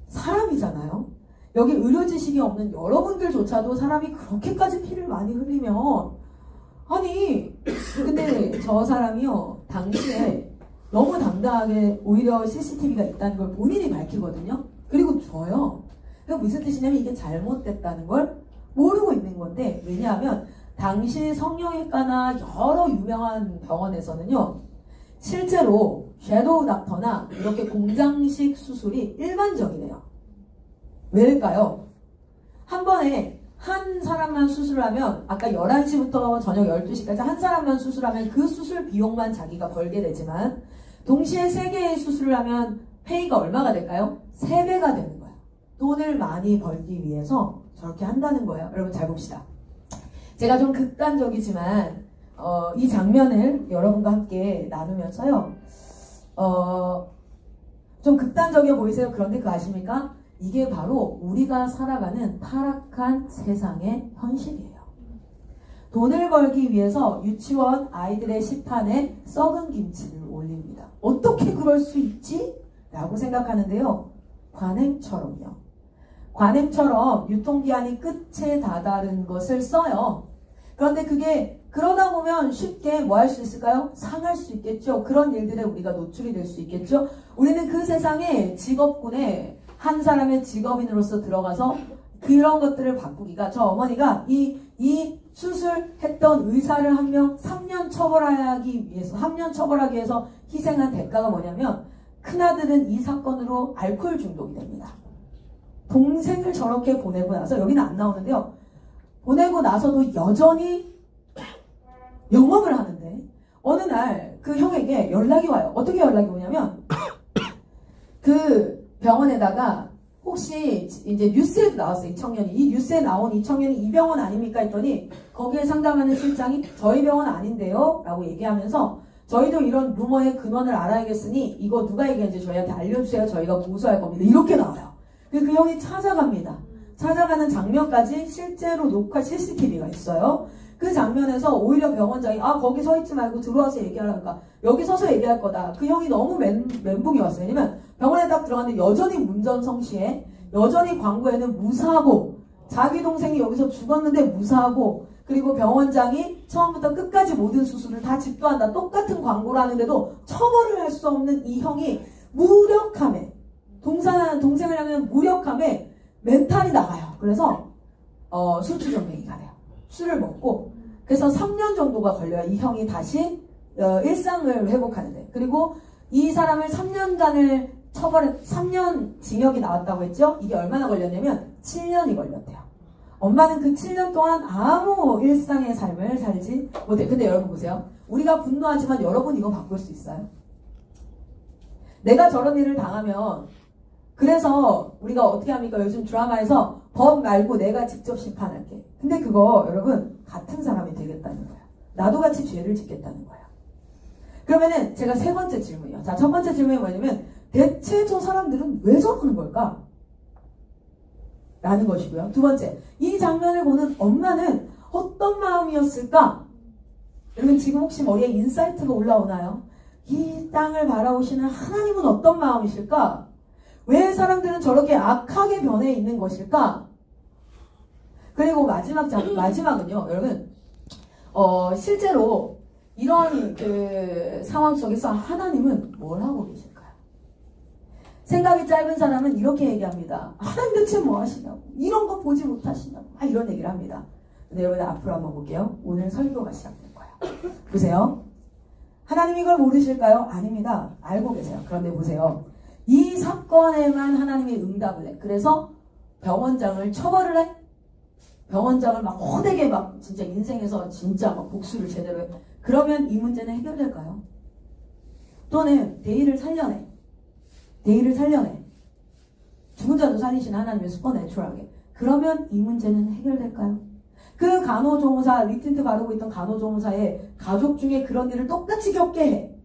사람이잖아요. 여기 의료 지식이 없는 여러분들조차도 사람이 그렇게까지 피를 많이 흘리면 아니 근데 저 사람이요 당시에 너무 당당하게 오히려 CCTV가 있다는 걸 본인이 밝히거든요. 그리고 줘요. 그러니까 무슨 뜻이냐면 이게 잘못됐다는 걸 모르고 있는 건데 왜냐하면 당시 성형외과나 여러 유명한 병원에서는요. 실제로 섀도우 닥터나 이렇게 공장식 수술이 일반적이래요. 왜일까요? 한 번에 한 사람만 수술하면 아까 11시부터 저녁 12시까지 한 사람만 수술하면 그 수술 비용만 자기가 벌게 되지만 동시에 3개의 수술을 하면 페이가 얼마가 될까요? 3배가 되는 거예요. 돈을 많이 벌기 위해서 저렇게 한다는 거예요. 여러분 잘 봅시다. 제가 좀 극단적이지만 이 장면을 여러분과 함께 나누면서요. 좀 극단적이어 보이세요? 그런데 그거 아십니까? 이게 바로 우리가 살아가는 타락한 세상의 현실이에요. 돈을 벌기 위해서 유치원 아이들의 식판에 썩은 김치를 올립니다. 어떻게 그럴 수 있지? 라고 생각하는데요. 관행처럼요. 관행처럼 유통기한이 끝에 다다른 것을 써요. 그런데 그게 그러다 보면 쉽게 뭐 할 수 있을까요? 상할 수 있겠죠. 그런 일들에 우리가 노출이 될 수 있겠죠. 우리는 그 세상에 직업군에 한 사람의 직업인으로서 들어가서 그런 것들을 바꾸기가 저 어머니가 이 수술했던 의사를 한 명 3년 처벌하기 위해서 희생한 대가가 뭐냐면 큰아들은 이 사건으로 알코올 중독이 됩니다. 동생을 저렇게 보내고 나서 여기는 안 나오는데요. 보내고 나서도 여전히 영업을 하는데 어느 날 그 형에게 연락이 와요. 어떻게 연락이 오냐면 그 병원에다가 혹시 이제 뉴스에도 나왔어요. 이 청년이. 이 뉴스에 나온 이 청년이 이 병원 아닙니까? 했더니 거기에 상담하는 실장이 저희 병원 아닌데요? 라고 얘기하면서 저희도 이런 루머의 근원을 알아야겠으니 이거 누가 얘기했는지 저희한테 알려주세요. 저희가 고소할 겁니다. 이렇게 나와요. 그 형이 찾아갑니다. 찾아가는 장면까지 실제로 녹화 CCTV가 있어요. 그 장면에서 오히려 병원장이 거기 서 있지 말고 들어와서 얘기하라니까 여기 서서 얘기할 거다. 그 형이 너무 멘붕이 왔어요. 왜냐면 병원에 딱 들어갔는데 여전히 문전성시에 여전히 광고에는 무사하고 자기 동생이 여기서 죽었는데 무사하고 그리고 병원장이 처음부터 끝까지 모든 수술을 다 집도한다. 똑같은 광고를 하는데도 처벌을 할 수 없는 이 형이 무력함에 동생을 향한 무력함에 멘탈이 나가요. 그래서 술주정뱅이가 돼요. 술을 먹고 그래서 3년 정도가 걸려요. 이 형이 다시 일상을 회복하는데. 그리고 이 사람을 3년 징역이 나왔다고 했죠. 이게 얼마나 걸렸냐면 7년이 걸렸대요. 엄마는 그 7년 동안 아무 일상의 삶을 살지 못해요. 근데 여러분 보세요. 우리가 분노하지만 여러분 이거 바꿀 수 있어요? 내가 저런 일을 당하면 그래서 우리가 어떻게 합니까? 요즘 드라마에서 법 말고 내가 직접 심판할게. 근데 그거 여러분 같은 사람이 되겠다는 거야. 나도 같이 죄를 짓겠다는 거야. 그러면은 제가 세 번째 질문이요. 자, 첫 번째 질문이 뭐냐면 대체 저 사람들은 왜 저러는 걸까? 라는 것이고요. 두 번째, 이 장면을 보는 엄마는 어떤 마음이었을까? 여러분 지금 혹시 머리에 인사이트가 올라오나요? 이 땅을 바라보시는 하나님은 어떤 마음이실까? 왜 사람들은 저렇게 악하게 변해 있는 것일까? 그리고 마지막은요, 여러분, 실제로 이런 그 상황 속에서 하나님은 뭘 하고 계실까요? 생각이 짧은 사람은 이렇게 얘기합니다. 하나님 대체 뭐 하시냐고. 이런 거 보지 못하시냐고. 이런 얘기를 합니다. 근데 여러분 앞으로 한번 볼게요. 오늘 설교가 시작될 거예요. 보세요. 하나님 이걸 모르실까요? 아닙니다. 알고 계세요. 그런데 보세요. 이 사건에만 하나님이 응답을 해. 그래서 병원장을 처벌을 해. 병원장을 막 호되게 막 진짜 인생에서 진짜 막 복수를 제대로 해. 그러면 이 문제는 해결될까요? 또는 대의를 살려내. 대의를 살려내. 죽은 자도 살리시는 하나님의 슈퍼내추럴하게. 그러면 이 문제는 해결될까요? 그 간호조무사, 립틴트 바르고 있던 간호조무사의 가족 중에 그런 일을 똑같이 겪게 해.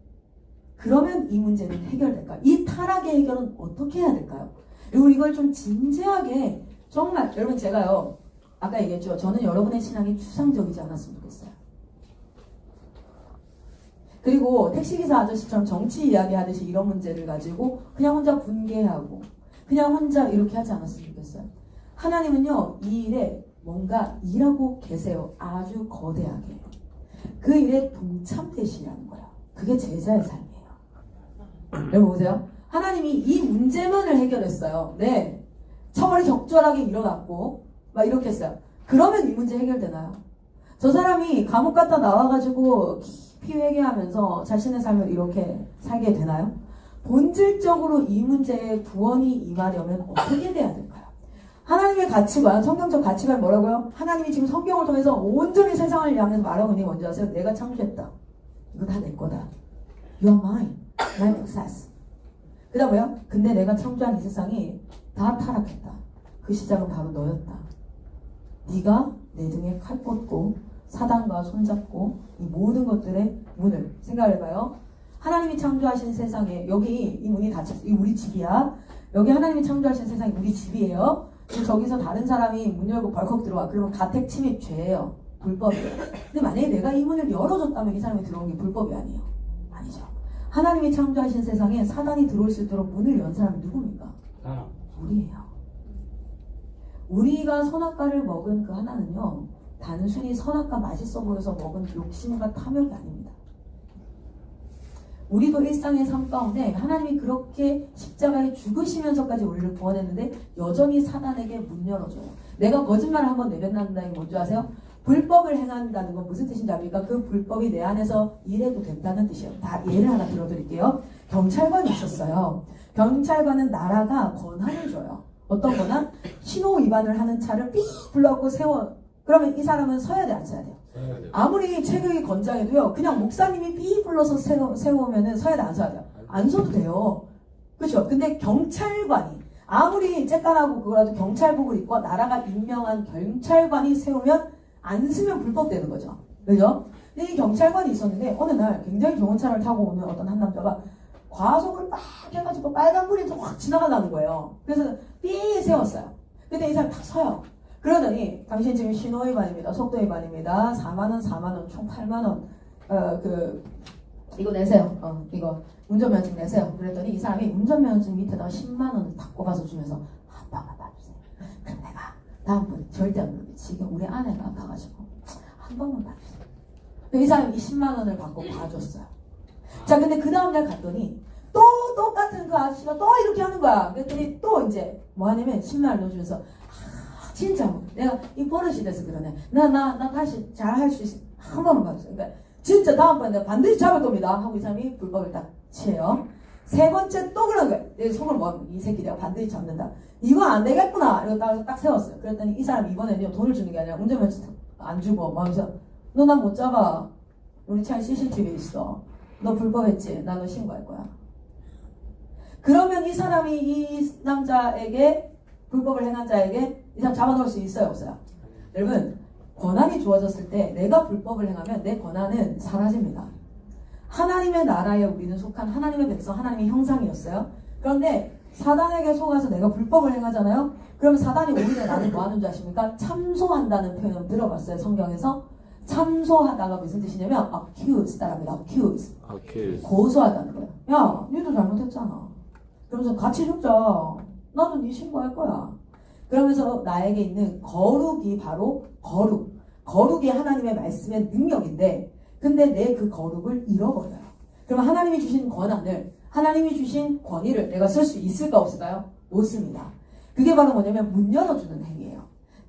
그러면 이 문제는 해결될까요? 이 타락의 해결은 어떻게 해야 될까요? 그리고 이걸 좀 진지하게 정말 여러분 제가요 아까 얘기했죠. 저는 여러분의 신앙이 추상적이지 않았으면 좋겠어요. 그리고 택시기사 아저씨처럼 정치 이야기 하듯이 이런 문제를 가지고 그냥 혼자 분개하고 그냥 혼자 이렇게 하지 않았으면 좋겠어요. 하나님은요 이 일에 뭔가 일하고 계세요. 아주 거대하게. 그 일에 동참되시라는 거예요. 그게 제자의 삶이에요. 여러분 보세요. 하나님이 이 문제만을 해결했어요. 네. 처벌이 적절하게 일어났고 막 이렇게 했어요. 그러면 이 문제 해결되나요? 저 사람이 감옥 갔다 나와가지고 깊이 회개하면서 자신의 삶을 이렇게 살게 되나요? 본질적으로 이 문제에 구원이 임하려면 어떻게 돼야 될까요? 하나님의 가치관, 성경적 가치관 뭐라고요? 하나님이 지금 성경을 통해서 온전히 세상을 향해서 말하고 있는 게 뭔지 아세요? 내가 창조했다. 이거 다 내 거다. You are mine. My success. 그 다음 뭐야? 근데 내가 창조한 이 세상이 다 타락했다. 그 시작은 바로 너였다. 네가 내 등에 칼 꽂고 사단과 손잡고 이 모든 것들의 문을 생각해봐요. 하나님이 창조하신 세상에 여기 이 문이 닫혔어. 이 우리 집이야. 여기 하나님이 창조하신 세상이 우리 집이에요. 저기서 다른 사람이 문 열고 벌컥 들어와. 그러면 가택 침입 죄예요. 불법이에요. 근데 만약에 내가 이 문을 열어줬다면 이 사람이 들어온 게 불법이 아니에요. 아니죠. 하나님이 창조하신 세상에 사단이 들어올 수 있도록 문을 연 사람이 누굽니까? 우리예요. 우리가 선악과를 먹은 그 하나는요 단순히 선악과 맛있어 보여서 먹은 욕심과 탐욕이 아닙니다. 우리도 일상의 삶 가운데 하나님이 그렇게 십자가에 죽으시면서까지 우리를 구원했는데 여전히 사단에게 문 열어줘요. 내가 거짓말을 한번 내뱉는다는 게 뭔지 아세요? 불법을 행한다는 건 무슨 뜻인지 압니까? 그 불법이 내 안에서 일해도 된다는 뜻이에요. 다 예를 하나 들어드릴게요. 경찰관이 있었어요. 경찰관은 나라가 권한을 줘요. 어떤 권한? 신호 위반을 하는 차를 삐 불러갖고 세워. 그러면 이 사람은 서야 돼, 안 서야 돼요? 아무리 체격이 건장해도요. 그냥 목사님이 삐 불러서 세우면은 서야 돼, 안 서야 돼요? 안 서도 돼요. 그렇죠? 근데 경찰관이 아무리 쬐깐하고 그거라도 경찰복을 입고 나라가 임명한 경찰관이 세우면 안 쓰면 불법되는 거죠. 그죠? 근데 이 경찰관이 있었는데 어느 날 굉장히 좋은 차를 타고 오는 어떤 한 남자가 과속을 막 해가지고 빨간불이 확 지나가는 거예요. 그래서 삐 세웠어요. 근데 이 사람 딱 서요. 그러더니 당신 지금 신호위반입니다. 속도위반입니다. 4만원, 4만원, 총 8만원. 이거 내세요. 이거 운전면허증 내세요. 그랬더니 이 사람이 운전면허증 밑에다가 10만원을 딱 꼽아서 주면서 한 방만 봐주세요. 그럼 내가 다음번 절대 안 누르게. 지금 우리 아내가 아파가지고 한 번만 봐주세요. 이 사람이 10만원을 받고 봐줬어요. 자, 근데 그 다음날 갔더니 또 똑같은 그 아저씨가 또 이렇게 하는 거야. 그랬더니 또 이제 뭐 하냐면 10만원 넣어주면서 진짜 내가 이 버릇이 돼서 그러네. 나 다시 잘 할 수 있어. 한 번만 봐주세요. 그러니까 진짜 다음번에 내가 반드시 잡을 겁니다. 하고 이 사람이 불법을 딱 취해요. 세 번째 또 그런 거야. 내 속을 뭐 이 새끼 내가 반드시 잡는다. 이거 안 되겠구나. 이러고 딱 세웠어요. 그랬더니 이 사람이 이번에는 돈을 주는 게 아니라 운전면허 안 주고 뭐 하면서 너 난 못 잡아. 우리 차에 CCTV 있어. 너 불법했지? 나 너 신고할 거야. 그러면 이 사람이 이 남자에게 불법을 행한 자에게 이 사람 잡아놓을 수 있어요? 없어요? 여러분 권한이 주어졌을 때 내가 불법을 행하면 내 권한은 사라집니다. 하나님의 나라에 우리는 속한 하나님의 백성, 하나님의 형상이었어요. 그런데 사단에게 속아서 내가 불법을 행하잖아요. 그러면 사단이 오히려 나를 뭐 하는 줄 아십니까? 참소한다는 표현 들어봤어요? 성경에서? 참소하다가 무슨 뜻이냐면 accuse 따라합니다. accuse. 고소하다는 거예요. 야, 니도 잘못했잖아. 그러면서 같이 죽자. 나도 니 신고할 거야. 그러면서 나에게 있는 거룩이 바로 거룩이 하나님의 말씀의 능력인데 근데 내 그 거룩을 잃어버려요. 그러면 하나님이 주신 권한을 하나님이 주신 권위를 내가 쓸 수 있을까 없을까요? 못 씁니다. 그게 바로 뭐냐면 문 열어주는 행위예요.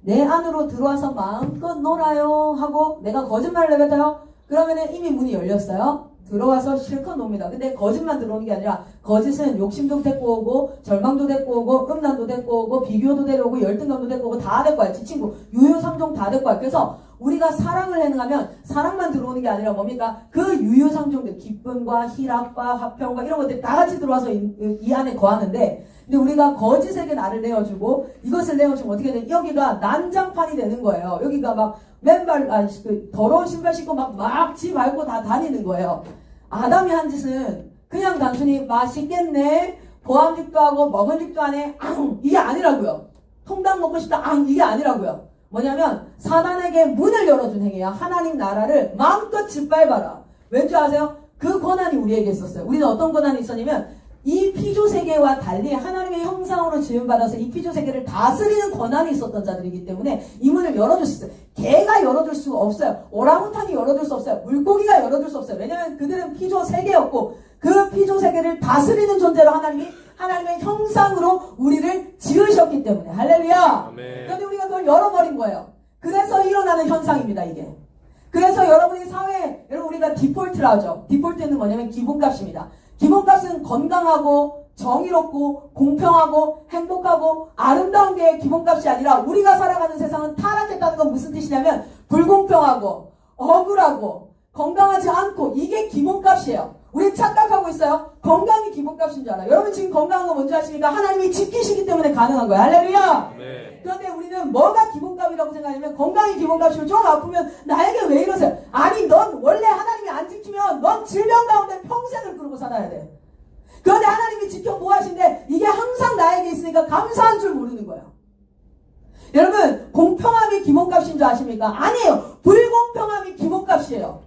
내 안으로 들어와서 마음껏 놀아요 하고 내가 거짓말을 내뱉어요. 그러면은 이미 문이 열렸어요. 들어와서 실컷 놉니다. 근데 거짓만 들어오는 게 아니라 거짓은 욕심도 데리고 오고 절망도 데리고 오고 음란도 데리고 오고 비교도 데려오고 열등감도 데리고 오고 다 데리고 와요. 지친구 유유상종 다 데리고 와요. 그래서 우리가 사랑을 행하면 사랑만 들어오는 게 아니라 뭡니까? 그 유유상종들 기쁨과 희락과 화평과 이런 것들이 다 같이 들어와서 이 안에 거하는데 근데 우리가 거짓에게 나를 내어주고 이것을 내어주면 어떻게 돼? 여기가 난장판이 되는 거예요. 여기가 막 맨발 더러운 신발 신고 막 지 밟고 다 다니는 거예요. 아담이 한 짓은 그냥 단순히 맛있겠네 보암직도 하고 먹은 직도 안 해 이게 아니라고요. 통닭 먹고 싶다 이게 아니라고요. 뭐냐면 사단에게 문을 열어준 행위야. 하나님 나라를 마음껏 짓밟아라. 왠지 아세요? 그 권한이 우리에게 있었어요. 우리는 어떤 권한이 있었냐면 이 피조세계와 달리 하나님의 형상으로 지음받아서 이 피조세계를 다스리는 권한이 있었던 자들이기 때문에 이 문을 열어줄 수 있어요. 개가 열어줄 수가 없어요. 오랑우탄이 열어줄 수 없어요. 물고기가 열어줄 수 없어요. 왜냐하면 그들은 피조세계였고 그 피조세계를 다스리는 존재로 하나님의 형상으로 우리를 지으셨기 때문에 할렐루야. 그런데 우리가 그걸 열어버린 거예요. 그래서 일어나는 현상입니다. 이게. 그래서 여러분이 사회에 여러분 우리가 디폴트라 하죠. 디폴트는 뭐냐면 기본값입니다. 기본값은 건강하고 정의롭고 공평하고 행복하고 아름다운 게 기본값이 아니라 우리가 살아가는 세상은 타락했다는 건 무슨 뜻이냐면 불공평하고 억울하고 건강하지 않고 이게 기본값이에요. 우리 착각하고 있어요. 건강이 기본값인 줄 알아요. 여러분 지금 건강한 거 뭔지 아십니까? 하나님이 지키시기 때문에 가능한 거예요. 할렐루야. 네. 그런데 우리는 뭐가 기본값이라고 생각하냐면 건강이 기본값이고 좀 아프면 나에게 왜 이러세요? 아니 넌 원래 하나님이 안 지키면 넌 질병 가운데 평생을 그러고 살아야 돼. 그런데 하나님이 지켜 보호하신데 이게 항상 나에게 있으니까 감사한 줄 모르는 거예요. 여러분 공평함이 기본값인 줄 아십니까? 아니에요. 불공평함이 기본값이에요.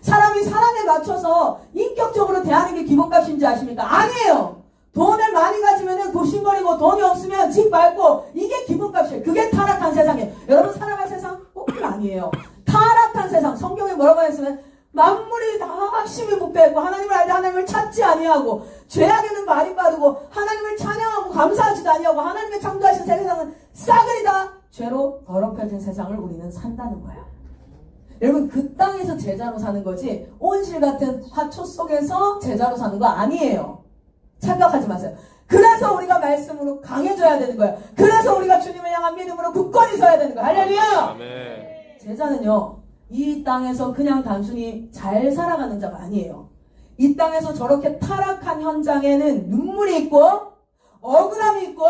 사람이 사람에 맞춰서 인격적으로 대하는 게 기본값인지 아십니까? 아니에요. 돈을 많이 가지면 굽신거리고 돈이 없으면 집 밟고 이게 기본값이에요. 그게 타락한 세상이에요. 여러분 살아갈 세상 꼭 아니에요. 타락한 세상. 성경에 뭐라고 했으면 만물이 다 심히 부패했고 하나님을 알되 하나님을 찾지 아니하고 죄악에는 말이 빠르고 하나님을 찬양하고 감사하지도 아니하고 하나님의 창조하신 세상은 싸그리다 죄로 더럽혀진 세상을 우리는 산다는 거예요. 여러분 그 땅에서 제자로 사는 거지 온실 같은 화초 속에서 제자로 사는 거 아니에요. 착각하지 마세요. 그래서 우리가 말씀으로 강해져야 되는 거예요. 그래서 우리가 주님을 향한 믿음으로 굳건히 서야 되는 거예요. 할렐루야. 아멘. 제자는요 이 땅에서 그냥 단순히 잘 살아가는 자가 아니에요. 이 땅에서 저렇게 타락한 현장에는 눈물이 있고 억울함이 있고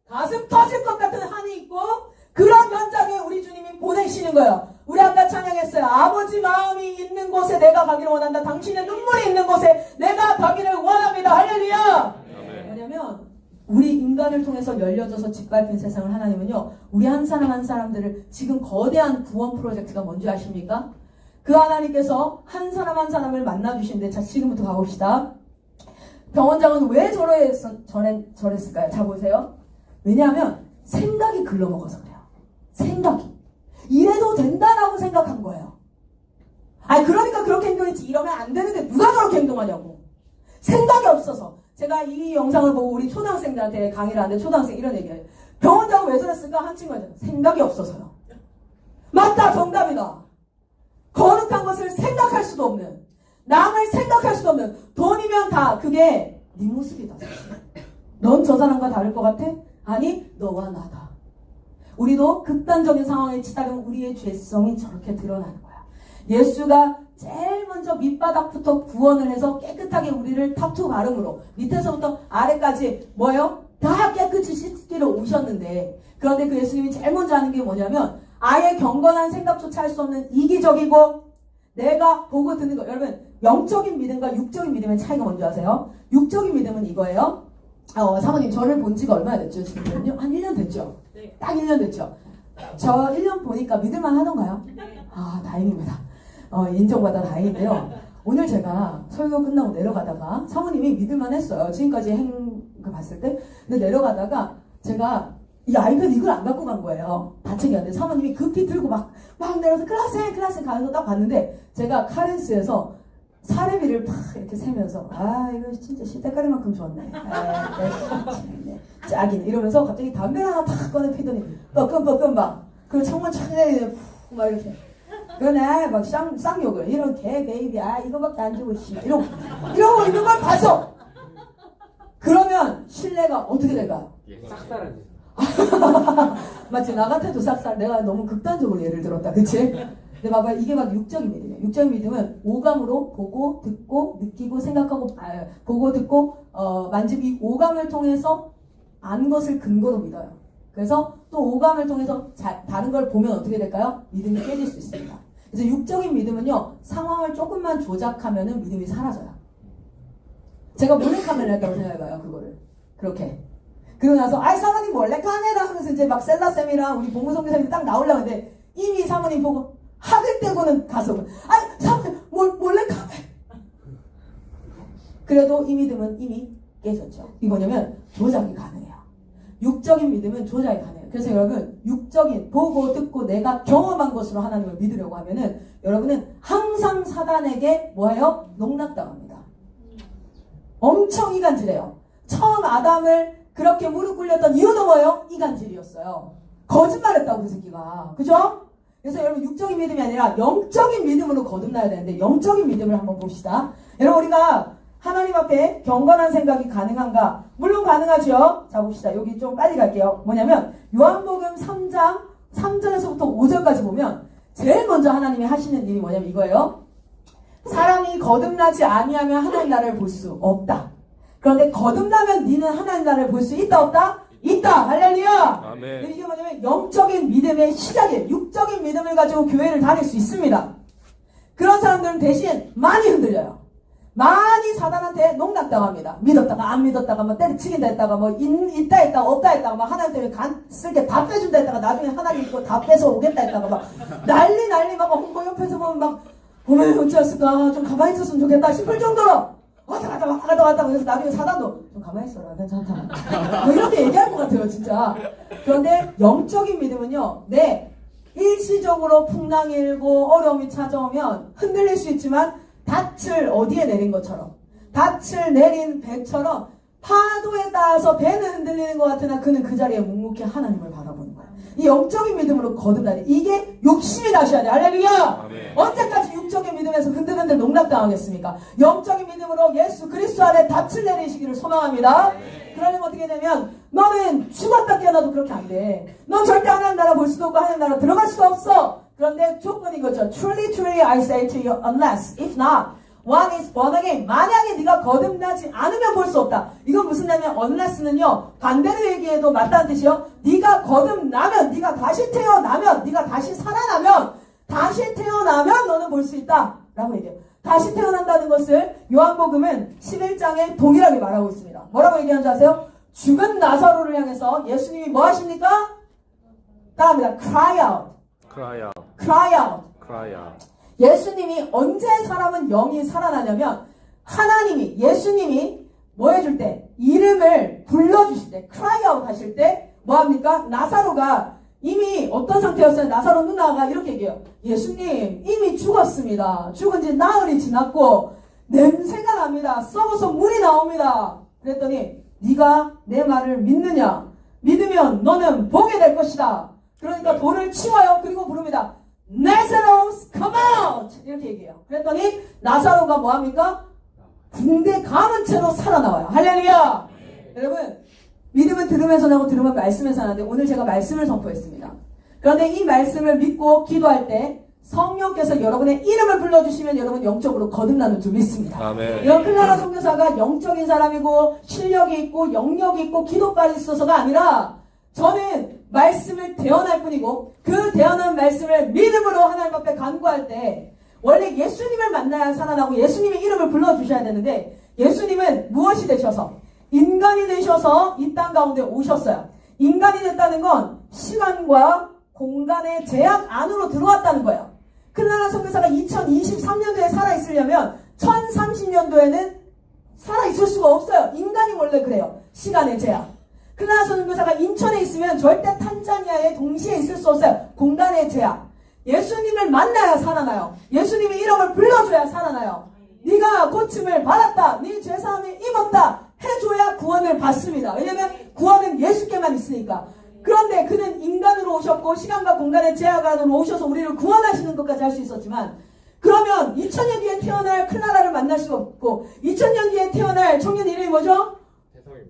가슴 터질 것 같은 한이 있고 그런 현장에 우리 주님이 보내시는 거예요. 우리 아까 찬양했어요. 아버지 마음이 있는 곳에 내가 가기를 원한다. 당신의 눈물이 있는 곳에 내가 가기를 원합니다. 할렐루야. 왜냐면 우리 인간을 통해서 열려져서 짓밟힌 세상을 하나님은요 우리 한 사람 한 사람들을 지금 거대한 구원 프로젝트가 뭔지 아십니까? 그 하나님께서 한 사람 한 사람을 만나주시는데 자 지금부터 가봅시다. 병원장은 왜 저랬을까요? 자 보세요. 왜냐하면 생각이 글러먹어서 그래요. 생각이 이래도 된다라고 생각한 거예요. 아니 그러니까 그렇게 행동했지 이러면 안 되는데 누가 저렇게 행동하냐고. 생각이 없어서. 제가 이 영상을 보고 우리 초등학생들한테 강의를 하는데 초등학생 이런 얘기해요. 병원장은 왜 저랬을까? 한 친구가 생각이 없어서요. 맞다. 정답이다. 거룩한 것을 생각할 수도 없는 남을 생각할 수도 없는 돈이면 다 그게 네 모습이다. 넌 저 사람과 다를 것 같아? 아니 너와 나다. 우리도 극단적인 상황에 치달으면 우리의 죄성이 저렇게 드러나는 거야. 예수가 제일 먼저 밑바닥부터 구원을 해서 깨끗하게 우리를 타투 바름으로 밑에서부터 아래까지 뭐예요? 다 깨끗이 씻기로 오셨는데 그런데 그 예수님이 제일 먼저 하는 게 뭐냐면 아예 경건한 생각조차 할 수 없는 이기적이고 내가 보고 듣는 거. 여러분 영적인 믿음과 육적인 믿음의 차이가 뭔지 아세요? 육적인 믿음은 이거예요. 사모님 저를 본 지가 얼마나 됐죠? 지금은요? 한 1년 됐죠? 딱 1년 됐죠? 저 1년 보니까 믿을만 하던가요? 아 다행입니다. 인정받아 다행인데요. 오늘 제가 설교 끝나고 내려가다가 사모님이 믿을만 했어요. 지금까지 봤을 때. 근데 내려가다가 제가 이 아이패드 이걸 안 갖고 간 거예요. 다책이었는데 사모님이 급히 들고 막 내려서 클라스 가면서 딱 봤는데 제가 카렌스에서 사례비를 팍 이렇게 세면서 아 이거 진짜 시대가리만큼 좋았네. 네. 짝이네 이러면서 갑자기 담배를 하나 탁 꺼내 피더니 뻐끔뻐끔 막 그리고 창문 창에 막 이렇게 그러네 막 쌍욕을 이런 개 베이비 아 이거밖에 안 주고 씨 이러고 있는 걸 봤어. 그러면 신뢰가 어떻게 될까요? 싹 사라지. 맞지? 나 같아도 싹싹 내가 너무 극단적으로 예를 들었다 그치? 근데 봐봐 이게 막 육적인 믿음이야. 육적인 믿음은 오감으로 보고 듣고 느끼고 생각하고 보고 듣고 만지고 이 오감을 통해서 아는 것을 근거로 믿어요. 그래서 또 오감을 통해서 다른 걸 보면 어떻게 될까요? 믿음이 깨질 수 있습니다. 그래서 육적인 믿음은요 상황을 조금만 조작하면은 믿음이 사라져요. 제가 몰래카메라 했다고 생각해봐요 그거를 그렇게 그러고 나서 아이 사모님 몰래카메라 하면서 이제 막 셀라쌤이랑 우리 봉무성교사님이 딱 나오려고 했는데 이미 사모님 보고 학을 떼고는 가서 아이 사모님 몰래카메라 그래도 이 믿음은 이미 깨졌죠. 이게 뭐냐면 조작이 가능해요. 육적인 믿음은 조작이 가능해요. 그래서 여러분 육적인 보고 듣고 내가 경험한 것으로 하나님을 믿으려고 하면은 여러분은 항상 사단에게 뭐예요? 농락당합니다. 엄청 이간질해요. 처음 아담을 그렇게 무릎 꿇렸던 이유는 뭐예요? 이간질이었어요. 거짓말했다고 그 새끼가. 그죠? 그래서 여러분 육적인 믿음이 아니라 영적인 믿음으로 거듭나야 되는데 영적인 믿음을 한번 봅시다. 여러분 우리가 하나님 앞에 경건한 생각이 가능한가? 물론 가능하죠. 자 봅시다. 여기 좀 빨리 갈게요. 뭐냐면 요한복음 3장 3절에서부터 5절까지 보면 제일 먼저 하나님이 하시는 일이 뭐냐면 이거예요. 사람이 거듭나지 아니하면 하나님 나라를 볼 수 없다. 그런데 거듭나면 니는 하나님 나라를 볼 수 있다 없다? 있다. 할렐루야. 아멘. 이게 뭐냐면 영적인 믿음의 시작이에요. 육적인 믿음을 가지고 교회를 다닐 수 있습니다. 그런 사람들은 대신 많이 흔들려요. 많이 사단한테 농락당합니다. 믿었다가 안 믿었다가 뭐 때려치긴다 했다가 뭐 있다 했다가 없다 했다가 막 하나님 때문에 간 쓸게 다 빼준다 했다가 나중에 하나님 거 다 뺏어 오겠다 했다가 막 난리 막 뭐 옆에서 보면 막 어메 어찌했을까 좀 가만히 있었으면 좋겠다 싶을 정도로 왔다 갔다 그래서 나중에 사단도 좀 가만히 있어라 괜찮다 뭐 이렇게 얘기할 것 같아요 진짜. 그런데 영적인 믿음은요 네 일시적으로 풍랑이 일고 어려움이 찾아오면 흔들릴 수 있지만 닻을 어디에 내린 것처럼 닻을 내린 배처럼 파도에 따라서 배는 흔들리는 것 같으나 그는 그 자리에 묵묵히 하나님을 바라보는 거야. 이 영적인 믿음으로 거듭나니 이게 욕심이 나셔야 돼. 할렐루야. 아멘. 언제까지 육적인 믿음에서 흔들흔들 농락당하겠습니까? 영적인 믿음으로 예수 그리스도 안에 닻을 내리시기를 소망합니다. 그러면 어떻게 되면 너는 죽었다 깨어나도 그렇게 안 돼. 넌 절대 하나님 나라 볼 수도 없고 하나님 나라 들어갈 수가 없어. 그런데 조건인 거죠. Truly I say to you, unless, if not, one is born again. 만약에 네가 거듭나지 않으면 볼 수 없다. 이건 무슨 말이냐면 unless는요. 반대로 얘기해도 맞다는 뜻이요. 네가 거듭나면, 네가 다시 태어나면, 네가 다시 살아나면, 다시 태어나면 너는 볼 수 있다. 라고 얘기해요. 다시 태어난다는 것을 요한복음은 11장에 동일하게 말하고 있습니다. 뭐라고 얘기하는 줄 아세요? 죽은 나사로를 향해서 예수님이 뭐 하십니까? 따합니다. Cry out. Cry out. Cry out. Cry out. 예수님이 언제 사람은 영이 살아나냐면 하나님이 예수님이 뭐 해줄 때 이름을 불러주실 때 cry out 하실 때 뭐합니까? 나사로가 이미 어떤 상태였어요? 나사로 누나가 이렇게 얘기해요. 예수님 이미 죽었습니다. 죽은 지 나흘이 지났고 냄새가 납니다. 썩어서 물이 나옵니다. 그랬더니 네가 내 말을 믿느냐? 믿으면 너는 보게 될 것이다. 그러니까 돌을 치워요. 그리고 부릅니다. Lazarus, come out! 이렇게 얘기해요. 그랬더니 나사로가 뭐합니까? 붕대 감은 채로 살아나와요. 할렐루야! 여러분 믿음은 들으면서 나고 들으면 말씀에서 나는데 오늘 제가 말씀을 선포했습니다. 그런데 이 말씀을 믿고 기도할 때 성령께서 여러분의 이름을 불러주시면 여러분 영적으로 거듭나는 줄 믿습니다. 아멘. 이런 클라라 선교사가 영적인 사람이고 실력이 있고 영역이 있고 기도빨이 있어서가 아니라 저는 말씀을 대언할 뿐이고 그 대언한 말씀을 믿음으로 하나님 앞에 간구할 때 원래 예수님을 만나야 살아나고 예수님의 이름을 불러주셔야 되는데 예수님은 무엇이 되셔서 인간이 되셔서 이 땅 가운데 오셨어요. 인간이 됐다는 건 시간과 공간의 제약 안으로 들어왔다는 거예요. 클라라 선교사가 2023년도에 살아있으려면 1030년도에는 살아있을 수가 없어요. 인간이 원래 그래요. 시간의 제약. 클라라 선교사가 인천에 있으면 절대 탄자니아에 동시에 있을 수 없어요. 공간의 제약. 예수님을 만나야 살아나요. 예수님의 이름을 불러줘야 살아나요. 네가 고침을 받았다, 네 죄사함을 입었다 해줘야 구원을 받습니다. 왜냐면 구원은 예수께만 있으니까. 그런데 그는 인간으로 오셨고 시간과 공간의 제약 안으로 오셔서 우리를 구원하시는 것까지 할 수 있었지만, 그러면 2000년 뒤에 태어날 클라라를 만날 수가 없고 2000년 뒤에 태어날 청년 이름이 뭐죠?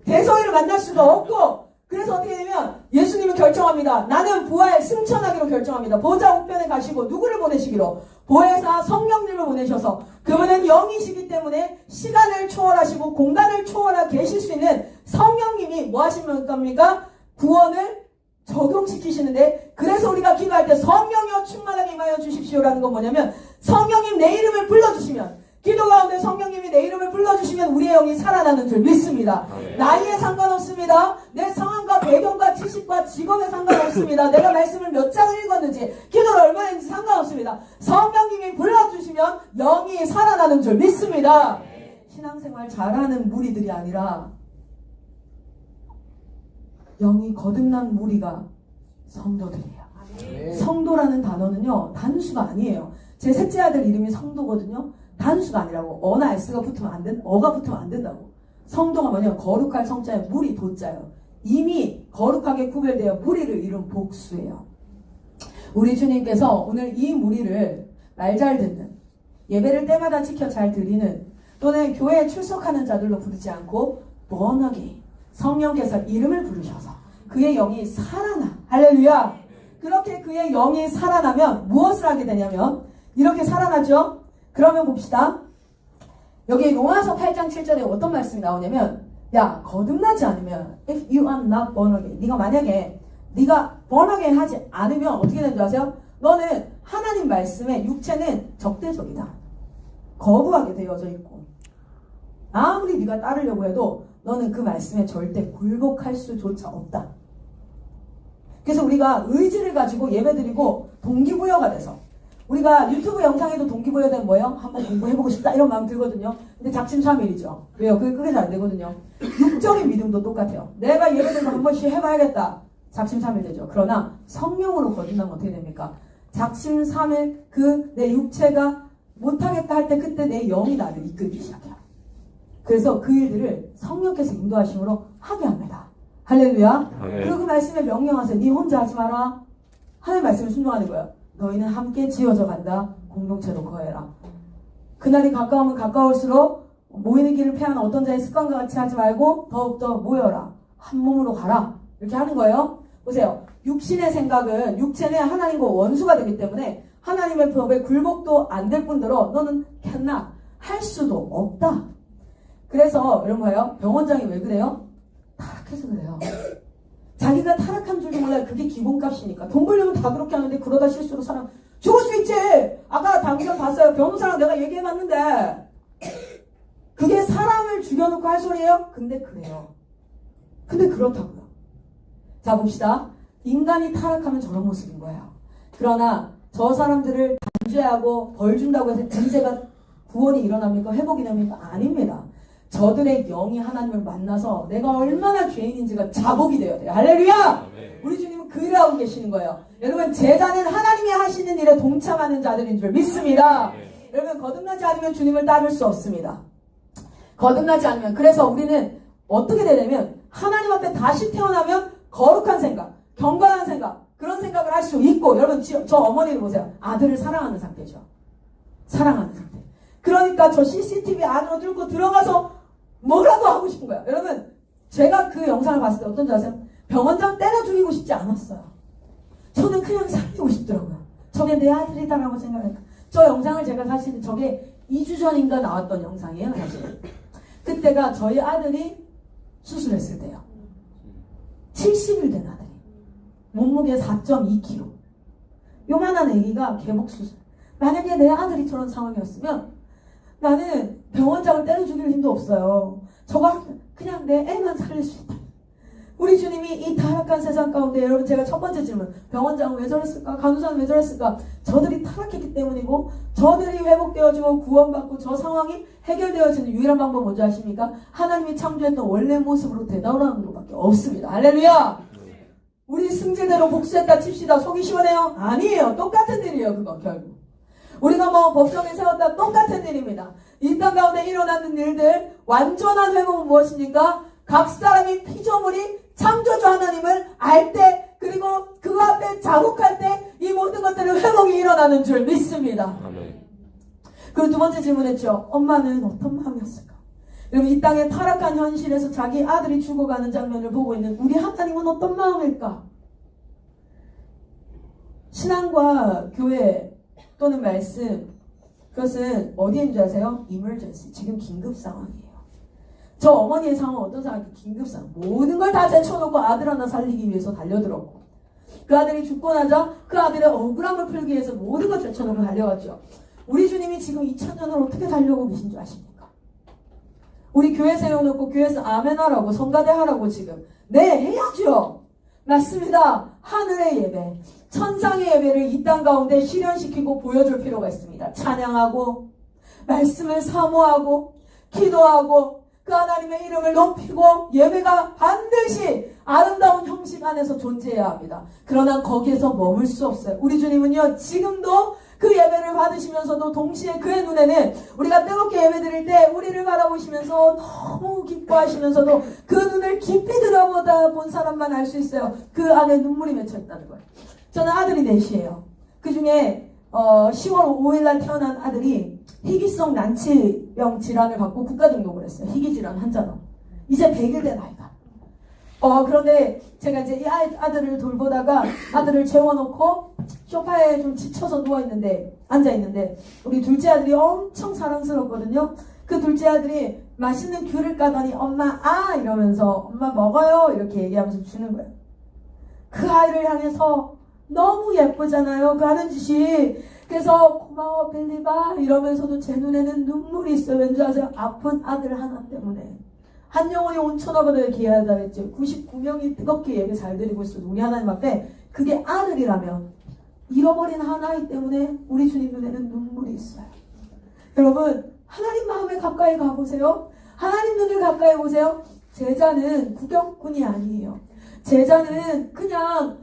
대성이를 만날 수가 없고, 그래서 어떻게 되면 예수님은 결정합니다. 나는 부활 승천하기로 결정합니다. 보좌 우편에 가시고 누구를 보내시기로? 보혜사 성령님을 보내셔서, 그분은 영이시기 때문에 시간을 초월하시고 공간을 초월하고 계실 수 있는 성령님이 뭐 하시는 겁니까? 구원을 적용시키시는데, 그래서 우리가 기도할 때 성령이여 충만하게 임하여 주십시오라는 건 뭐냐면, 성령님 내 이름을 불러주시면, 기도 가운데 성령님이 내 이름을 불러주시면 우리의 영이 살아나는 줄 믿습니다. 나이에 상관없습니다. 내 상황과 배경과 지식과 직업에 상관없습니다. 내가 말씀을 몇 장을 읽었는지, 기도를 얼마나 했는지 상관없습니다. 성령님이 불러주시면 영이 살아나는 줄 믿습니다. 신앙생활 잘하는 무리들이 아니라 영이 거듭난 무리가 성도들이에요. 성도라는 단어는요, 단수가 아니에요. 제 셋째 아들 이름이 성도거든요. 단수가 아니라고. 어나 s가 붙으면 안 된, 어가 붙으면 안 된다고. 성도가 뭐냐면 거룩할 성자에 무리 도자예요. 이미 거룩하게 구별되어 무리를 이룬 복수예요. 우리 주님께서 오늘 이 무리를 말 잘 듣는, 예배를 때마다 지켜 잘 드리는, 또는 교회에 출석하는 자들로 부르지 않고 born again, 성령께서 이름을 부르셔서 그의 영이 살아나. 할렐루야. 그렇게 그의 영이 살아나면 무엇을 하게 되냐면 이렇게 살아나죠. 그러면 봅시다. 여기 로마서 8장 7절에 어떤 말씀이 나오냐면, 야, 거듭나지 않으면 if you are not born again, 네가 만약에 네가 born again 하지 않으면 어떻게 되는 줄 아세요? 너는 하나님 말씀에 육체는 적대적이다. 거부하게 되어져 있고, 아무리 네가 따르려고 해도 너는 그 말씀에 절대 굴복할 수조차 없다. 그래서 우리가 의지를 가지고 예배드리고 동기부여가 돼서, 우리가 유튜브 영상에도 동기부여되면 뭐예요? 한번 공부해보고 싶다 이런 마음 들거든요. 근데 작심삼일이죠. 왜요? 그게 잘 안 되거든요. 육적인 믿음도 똑같아요. 내가 예배드리고 한 번씩 해봐야겠다. 작심삼일 되죠. 그러나 성령으로 거듭나면 어떻게 됩니까? 작심삼일, 내 육체가 못하겠다 할 때 그때 내 영이 나를 이끌기 시작해요. 그래서 그 일들을 성령께서 인도하심으로 하게 합니다. 할렐루야. 그리고 그 말씀에 명령하세요. 네 혼자 하지 마라. 하나님 말씀을 순종하는 거예요. 너희는 함께 지어져 간다. 공동체로 거해라. 그날이 가까우면 가까울수록 모이는 길을 패하는 어떤 자의 습관과 같이 하지 말고 더욱더 모여라. 한 몸으로 가라. 이렇게 하는 거예요. 보세요. 육신의 생각은, 육체는 하나님과 원수가 되기 때문에 하나님의 법에 굴복도 안 될 뿐더러 너는 cannot, 할 수도 없다. 그래서 이런 거예요. 병원장이 왜 그래요? 타락해서 그래요. 자기가 타락한 줄도 몰라요. 그게 기본값이니까. 돈 벌려면 다 그렇게 하는데 그러다 실수로 사람 죽을 수 있지. 아까 당장 봤어요. 변호사랑 내가 얘기해봤는데 그게 사람을 죽여놓고 할 소리예요? 근데 그래요. 근데 그렇다고요. 자, 봅시다. 인간이 타락하면 저런 모습인 거예요. 그러나 저 사람들을 단죄하고 벌 준다고 해서 문제가 구원이 일어납니까? 회복이 됩니까? 아닙니다. 저들의 영이 하나님을 만나서 내가 얼마나 죄인인지가 자복이 되어야 돼요. 할렐루야! 우리 주님은 그 일을 하고 계시는 거예요. 여러분, 제자는 하나님이 하시는 일에 동참하는 자들인 줄 믿습니다. 여러분, 거듭나지 않으면 주님을 따를 수 없습니다. 거듭나지 않으면. 그래서 우리는 어떻게 되냐면 하나님 앞에 다시 태어나면 거룩한 생각, 경건한 생각, 그런 생각을 할 수 있고, 여러분 저 어머니를 보세요. 아들을 사랑하는 상태죠. 사랑하는 상태. 그러니까 저 CCTV 안으로 뚫고 들어가서 뭐라도 하고 싶은 거야. 여러분, 제가 그 영상을 봤을 때 어떤지 아세요? 병원장 때려 죽이고 싶지 않았어요. 저는 그냥 살리고 싶더라고요. 저게 내 아들이다라고 생각하니까. 저 영상을 제가 사실 저게 2주 전인가 나왔던 영상이에요, 사실. 그때가 저희 아들이 수술했을 때요. 70일 된 아들이. 몸무게 4.2kg. 요만한 애기가 개복 수술. 만약에 내 아들이 저런 상황이었으면 나는 병원장을 때려 죽일 힘도 없어요. 저가 그냥 내 애만 살릴 수 있다. 우리 주님이 이 타락한 세상 가운데, 여러분, 제가 첫 번째 질문, 병원장은 왜 저랬을까? 간호사는 왜 저랬을까? 저들이 타락했기 때문이고, 저들이 회복되어지고 구원받고 저 상황이 해결되어지는 유일한 방법 뭔지 아십니까? 하나님이 창조했던 원래 모습으로 되돌아오는 것밖에 없습니다. 할렐루야! 우리 승질대로 복수했다 칩시다. 속이 시원해요? 아니에요. 똑같은 일이에요, 그거 결국. 우리가 뭐 법정에 세웠다 똑같은 일입니다. 이 땅 가운데 일어나는 일들, 완전한 회복은 무엇입니까? 각 사람이 피조물이 창조주 하나님을 알 때, 그리고 그 앞에 자국할 때 이 모든 것들은 회복이 일어나는 줄 믿습니다. 아멘. 그리고 두 번째 질문했죠. 엄마는 어떤 마음이었을까? 여러분, 이 땅의 타락한 현실에서 자기 아들이 죽어가는 장면을 보고 있는 우리 하나님은 어떤 마음일까? 신앙과 교회 또는 말씀, 그것은 어디인 줄 아세요? emergency. 지금 긴급 상황이에요. 저 어머니의 상황은 어떤 상황이에요? 긴급 상황. 모든 걸 다 제쳐놓고 아들 하나 살리기 위해서 달려들었고, 그 아들이 죽고 나자 그 아들의 억울함을 풀기 위해서 모든 걸 제쳐놓고 달려갔죠. 우리 주님이 지금 2000년을 어떻게 달려오고 계신 줄 아십니까? 우리 교회 세워놓고 교회에서 아멘하라고, 성가대 하라고 지금. 네, 해야죠. 맞습니다. 하늘의 예배, 천상의 예배를 이 땅 가운데 실현시키고 보여줄 필요가 있습니다. 찬양하고, 말씀을 사모하고, 기도하고, 그 하나님의 이름을 높이고, 예배가 반드시 아름다운 형식 안에서 존재해야 합니다. 그러나 거기에서 머물 수 없어요. 우리 주님은요, 지금도 그 예배를 받으시면서도 동시에 그의 눈에는 우리가 뜨겁게 예배 드릴 때 우리를 바라보시면서 너무 기뻐하시면서도 그 눈을 깊이 들여보다 본 사람만 알 수 있어요. 그 안에 눈물이 맺혀 있다는 거예요. 저는 아들이 넷이에요. 그 중에 10월 5일날 태어난 아들이 희귀성 난치병 질환을 갖고 국가등록을 했어요. 희귀질환 환자로. 이제 100일 된 아이가. 그런데 제가 이제 이 아들을 돌보다가 아들을 재워놓고 소파에 좀 지쳐서 누워있는데, 앉아있는데, 우리 둘째 아들이 엄청 사랑스럽거든요. 그 둘째 아들이 맛있는 귤을 까더니 엄마, 이러면서 엄마 먹어요. 이렇게 얘기하면서 주는 거예요. 그 아이를 향해서 너무 예쁘잖아요. 그 하는 짓이. 그래서 고마워 빌리바 이러면서도 제 눈에는 눈물이 있어요. 왠지 아세요? 아픈 아들 하나 때문에. 한 영혼이 온천하보다 귀하다 했죠. 99명이 뜨겁게 예배 잘 드리고 있어도 우리 하나님 앞에 그게 아들이라면 잃어버린 하나이기 때문에 우리 주님 눈에는 눈물이 있어요. 여러분, 하나님 마음에 가까이 가보세요. 하나님 눈을 가까이 보세요. 제자는 구경꾼이 아니에요. 제자는 그냥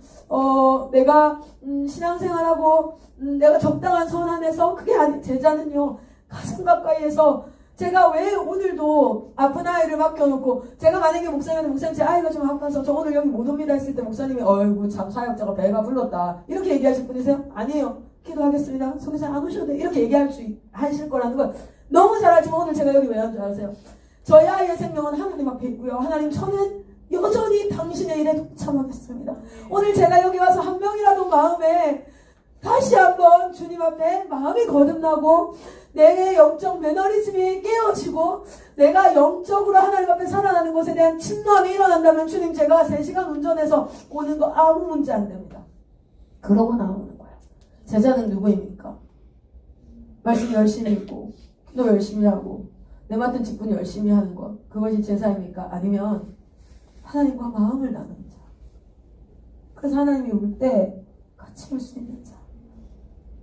내가 신앙생활하고 내가 적당한 선 안에서 그게 아니. 제자는요, 가슴 가까이에서 제가 왜 오늘도 아픈 아이를 맡겨놓고, 제가 만약에 목사님 제 아이가 좀 아파서 저 오늘 여기 못 옵니다 했을 때 목사님이 어이구 참 사역자가 배가 불렀다 이렇게 얘기하실 분이세요? 아니에요. 기도하겠습니다. 성교사 안 오셔도 돼. 이렇게 하실 거라는 걸 너무 잘 알지만 오늘 제가 여기 왜 온 줄 아세요? 저희 아이의 생명은 하나님 앞에 있고요. 하나님, 저는 여전히 당신의 일에 동참하겠습니다. 오늘 제가 여기 와서 한 명이라도 마음에 다시 한번 주님 앞에 마음이 거듭나고 내 영적 매너리즘이 깨어지고 내가 영적으로 하나님 앞에 살아나는 것에 대한 침노함이 일어난다면 주님, 제가 3시간 운전해서 오는 거 아무 문제 안 됩니다. 그러고 나오는 거예요. 제자는 누구입니까? 말씀 열심히 읽고 기도 열심히 하고 내 맡은 직분 열심히 하는 것, 그것이 제사입니까? 아니면 하나님과 마음을 나누는 자. 그래서 하나님이 올 때 같이 올 수 있는 자.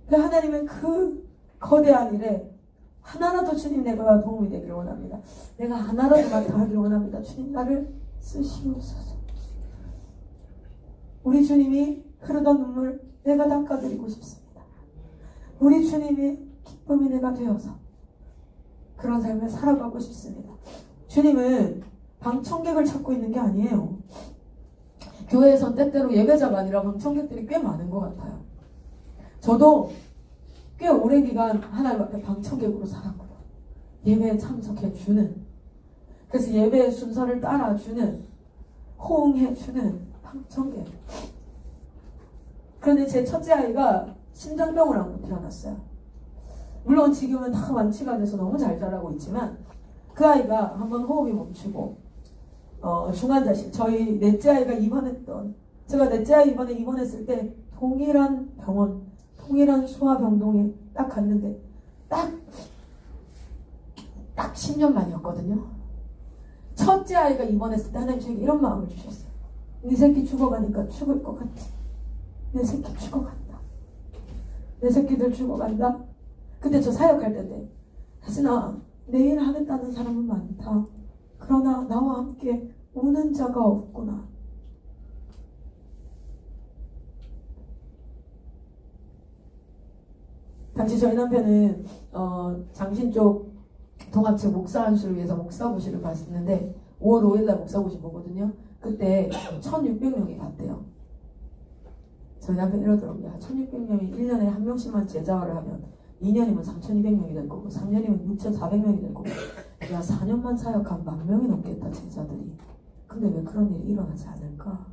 그 하나님은 그 거대한 일에 하나라도 주님 내가 도움이 되기를 원합니다. 내가 하나라도 맡아가기를 원합니다. 주님, 나를 쓰시옵소서. 우리 주님이 흐르던 눈물 내가 닦아드리고 싶습니다. 우리 주님의 기쁨이 내가 되어서 그런 삶을 살아가고 싶습니다. 주님은 방청객을 찾고 있는 게 아니에요. 교회에선 때때로 예배자가 아니라 방청객들이 꽤 많은 것 같아요. 저도 꽤 오랜 기간 하나님 앞에 방청객으로 살았고요. 예배에 참석해주는, 그래서 예배의 순서를 따라주는, 호응해주는 방청객. 그런데 제 첫째 아이가 심장병을 앓고 태어났어요. 물론 지금은 다 완치가 돼서 너무 잘 자라고 있지만 그 아이가 한번 호흡이 멈추고 중환자실, 저희 넷째 아이가 입원했던, 제가 넷째 아이 이번에 입원했을 때 동일한 병원, 동일한 소아병동에 딱 갔는데 딱 10년 만이었거든요. 첫째 아이가 입원했을 때 하나님 저에게 이런 마음을 주셨어요. 네 새끼 죽어가니까 죽을 것 같지? 내 새끼 죽어간다. 내 새끼들 죽어간다. 그때 저 사역할 때인데, 하진아, 내일 하겠다는 사람은 많다. 그러나 나와 함께 오는 자가 없구나. 당시 저희 남편은 장신 쪽 동합체 목사 안수를 위해서 목사고시를 봤었는데 5월 5일날 목사고시 보거든요. 그때 1600명이 갔대요. 저희 남편 이러더라고요. 1600명이 1년에 한 명씩만 제자화를 하면 2년이면 3200명이 될 거고 3년이면 6400명이 될 거고 야 4년만 사역하면 10,000명이 넘겠다 제자들이. 근데 왜 그런 일이 일어나지 않을까?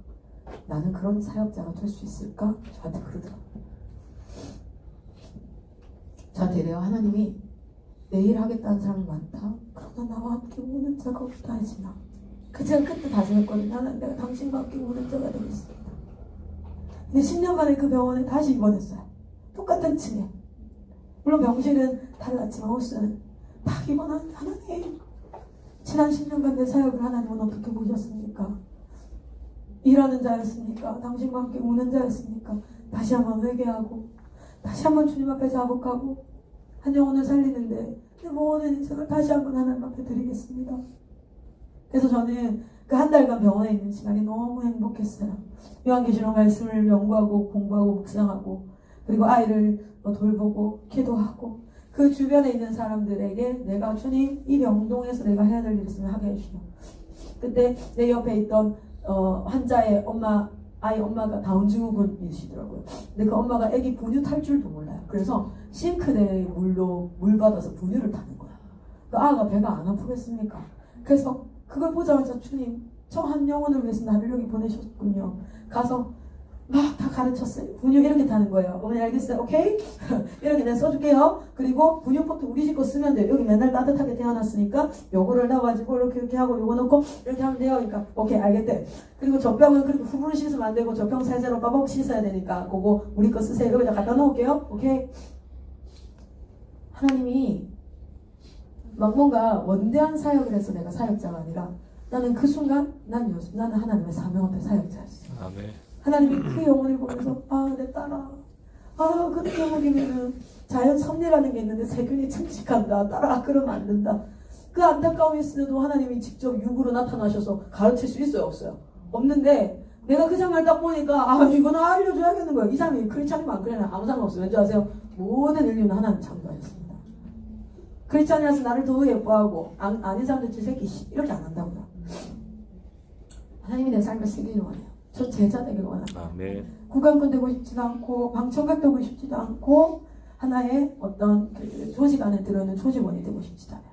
나는 그런 사역자가 될 수 있을까? 저한테 그러더라고요. 저한테 이래요. 하나님이 내일 하겠다는 사람이 많다. 그러나 나와 함께 우는 자가 없다 하지마. 제가 그때 다짐했거든요. 하나님 내가 당신과 함께 우는 자가 되겠습니다. 근데 10년 만에 그 병원에 다시 입원했어요. 똑같은 층에. 물론 병실은 달랐지만 호스는 다 입원한 하나님. 지난 10년간 내 사역을 하나님은 어떻게 보셨습니까? 일하는 자였습니까? 당신과 함께 우는 자였습니까? 다시 한번 회개하고 다시 한번 주님 앞에 자복하고 한 영혼을 살리는데 내 모든 인생을 다시 한번 하나님 앞에 드리겠습니다. 그래서 저는 그 한 달간 병원에 있는 시간이 너무 행복했어요. 요한계시록 말씀을 연구하고 공부하고 묵상하고 그리고 아이를 돌보고 기도하고 그 주변에 있는 사람들에게 내가 주님 이 병동에서 내가 해야 될 일 있으면 하게 해주시오. 그때 내 옆에 있던 환자의 아이 엄마가 다운증후군이시더라고요. 근데 그 엄마가 아기 분유 탈 줄도 몰라요. 그래서 싱크대에 물 받아서 분유를 타는 거야. 그 아가 배가 안 아프겠습니까? 그래서 그걸 보자마자 주님 저 한 영혼을 위해서 나를 여기 보내셨군요. 가서 막 다 가르쳤어요. 분유 이렇게 타는 거예요. 어머니 알겠어요? 오케이? 이렇게 내가 써줄게요. 그리고 분유포트 우리 집 거 쓰면 돼요. 여기 맨날 따뜻하게 태어났으니까 요거를 넣어가지고 이렇게 하고 요거 넣고 이렇게 하면 돼요. 그러니까 오케이 알겠대. 그리고 젖병은 그리고 후불을 씻으면 안 되고 젖병 세제로 빠박 씻어야 되니까 그거 우리 거 쓰세요. 여기다 갖다 놓을게요. 오케이? 하나님이 막 뭔가 원대한 사역을 해서 내가 사역자가 아니라 나는 그 순간 나는 하나님의 사명 앞에 사역자였어. 아멘. 하나님이 그 영혼을 보면서 내 딸아 그런 영혼이면은 자연 섭리라는 게 있는데 세균이 침식한다. 딸아 그러면 안 된다. 그 안타까움이 있으면도 하나님이 직접 육으로 나타나셔서 가르칠 수 있어요? 없어요? 없는데 내가 그 장면을 딱 보니까 이거는 알려줘야겠는 거예요. 이 사람이 크리스찬이면 안 그래나 아무 상관없어요. 왠지 아세요? 모든 인류는 하나님 창조하였습니다. 크리스찬이라서 나를 더 예뻐하고 아닌 사람들 저 새끼 이렇게 안 한다고요. 하나님이 내 삶을 쓰기를 원해요. 저 제자 되길 원합니다. 아멘. 구강꾼 되고 싶지도 않고 방청객 되고 싶지도 않고 하나의 어떤 그 조직 안에 들어있는 조직원이 되고 싶지도 않아요.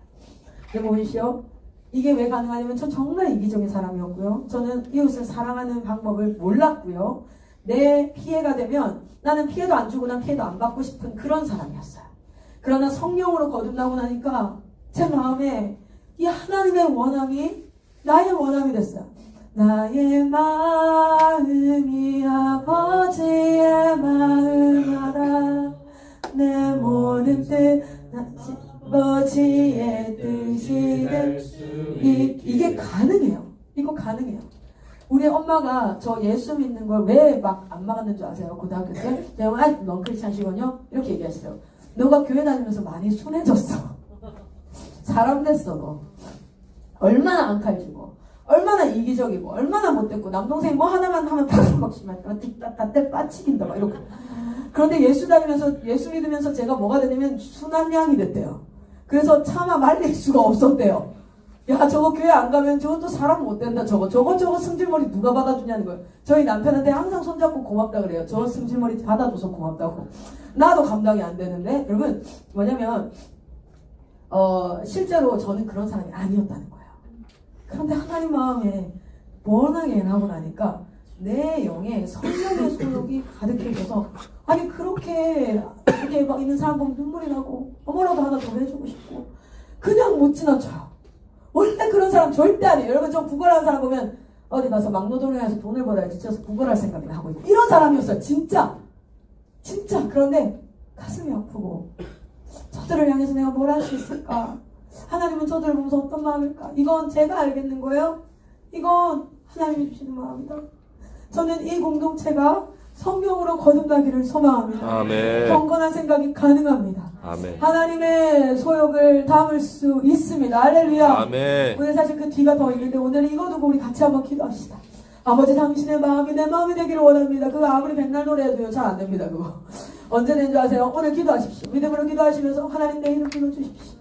근데 보이시오? 이게 왜 가능하냐면 전 정말 이기적인 사람이었고요. 저는 이웃을 사랑하는 방법을 몰랐고요. 내 피해가 되면 나는 피해도 안 주고 난 피해도 안 받고 싶은 그런 사람이었어요. 그러나 성령으로 거듭나고 나니까 제 마음에 이 하나님의 원함이 나의 원함이 됐어요. 나의 마음이 아버지의 마음 알아 내 모든 뜻 아버지의 뜻이 이게 가능해요. 이거 가능해요. 우리 엄마가 저 예수 믿는 걸 왜 막 안 막았는 줄 아세요? 고등학교 때 제가 넌 크리스찬이거든요 이렇게 얘기했어요. 너가 교회 다니면서 많이 순해졌어. 사람 됐어 너. 얼마나 안 칼지고 얼마나 이기적이고 얼마나 못됐고 남동생이 뭐 하나만 하면 팍팍 심할 때 빠치긴다 막 이렇게. 그런데 예수 믿으면서 제가 뭐가 되냐면 순한 양이 됐대요. 그래서 차마 말릴 수가 없었대요. 야 저거 교회 안 가면 저것도 사람 못 된다. 저거 승질머리 누가 받아주냐는 거예요. 저희 남편한테 항상 손잡고 고맙다 그래요. 저 승질머리 받아줘서 고맙다고. 나도 감당이 안 되는데 여러분 뭐냐면 실제로 저는 그런 사람이 아니었다는 거예요. 그런데 하나님 마음에 워낙에 하고 나니까 내 영에 성령의 소욕이 가득해져서 아니 그렇게 막 있는 사람 보면 눈물이 나고 뭐라도 하나 더 해주고 싶고 그냥 못 지나쳐요. 원래 그런 사람 절대 아니에요. 여러분 저 구걸하는 사람 보면 어디 가서 막노동을 해서 돈을 벌어야 지쳐서 구걸할 생각이 나고 있고 이런 사람이었어요. 진짜 그런데 가슴이 아프고 저들을 향해서 내가 뭘 할 수 있을까? 하나님은 저들을 보면서 어떤 마음일까? 이건 제가 알겠는 거예요. 이건 하나님이 주시는 마음이다. 저는 이 공동체가 성령으로 거듭나기를 소망합니다. 아멘. 경건한 생각이 가능합니다. 아멘. 하나님의 소욕을 담을 수 있습니다. 할렐루야. 아멘. 오늘 사실 그 뒤가 더 있는데 오늘 이거 두고 우리 같이 한번 기도합시다. 아버지 당신의 마음이 내 마음이 되기를 원합니다. 그거 아무리 백날 노래해도요 잘 안 됩니다. 그거 언제 된 줄 아세요? 오늘 기도하십시오. 믿음으로 기도하시면서 하나님 내 이름 불러주십시오.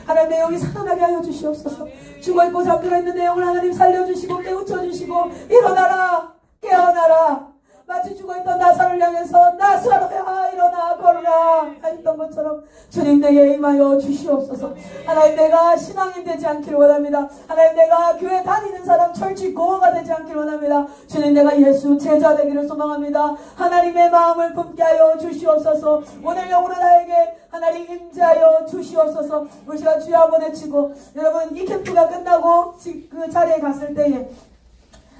하나님 내 영이 살아나게 하여 주시옵소서. 죽어있고 잠들어 있는 내 영을 하나님 살려주시고 깨우쳐주시고 일어나라 깨어나라. 마치 죽어있던 나사를 향해서 나사로야 일어나 걸어라 했던 것처럼 주님 내게 임하여 주시옵소서. 하나님 내가 신앙인 되지 않기를 원합니다. 하나님 내가 교회 다니는 사람 철칙 고어가 되지 않기를 원합니다. 주님 내가 예수 제자 되기를 소망합니다. 하나님의 마음을 품게 하여 주시옵소서. 오늘 영으로 나에게 하나님 임재하여 주시옵소서. 우리 시간 주여 한번 외치고 여러분 이 캠프가 끝나고 그 자리에 갔을 때에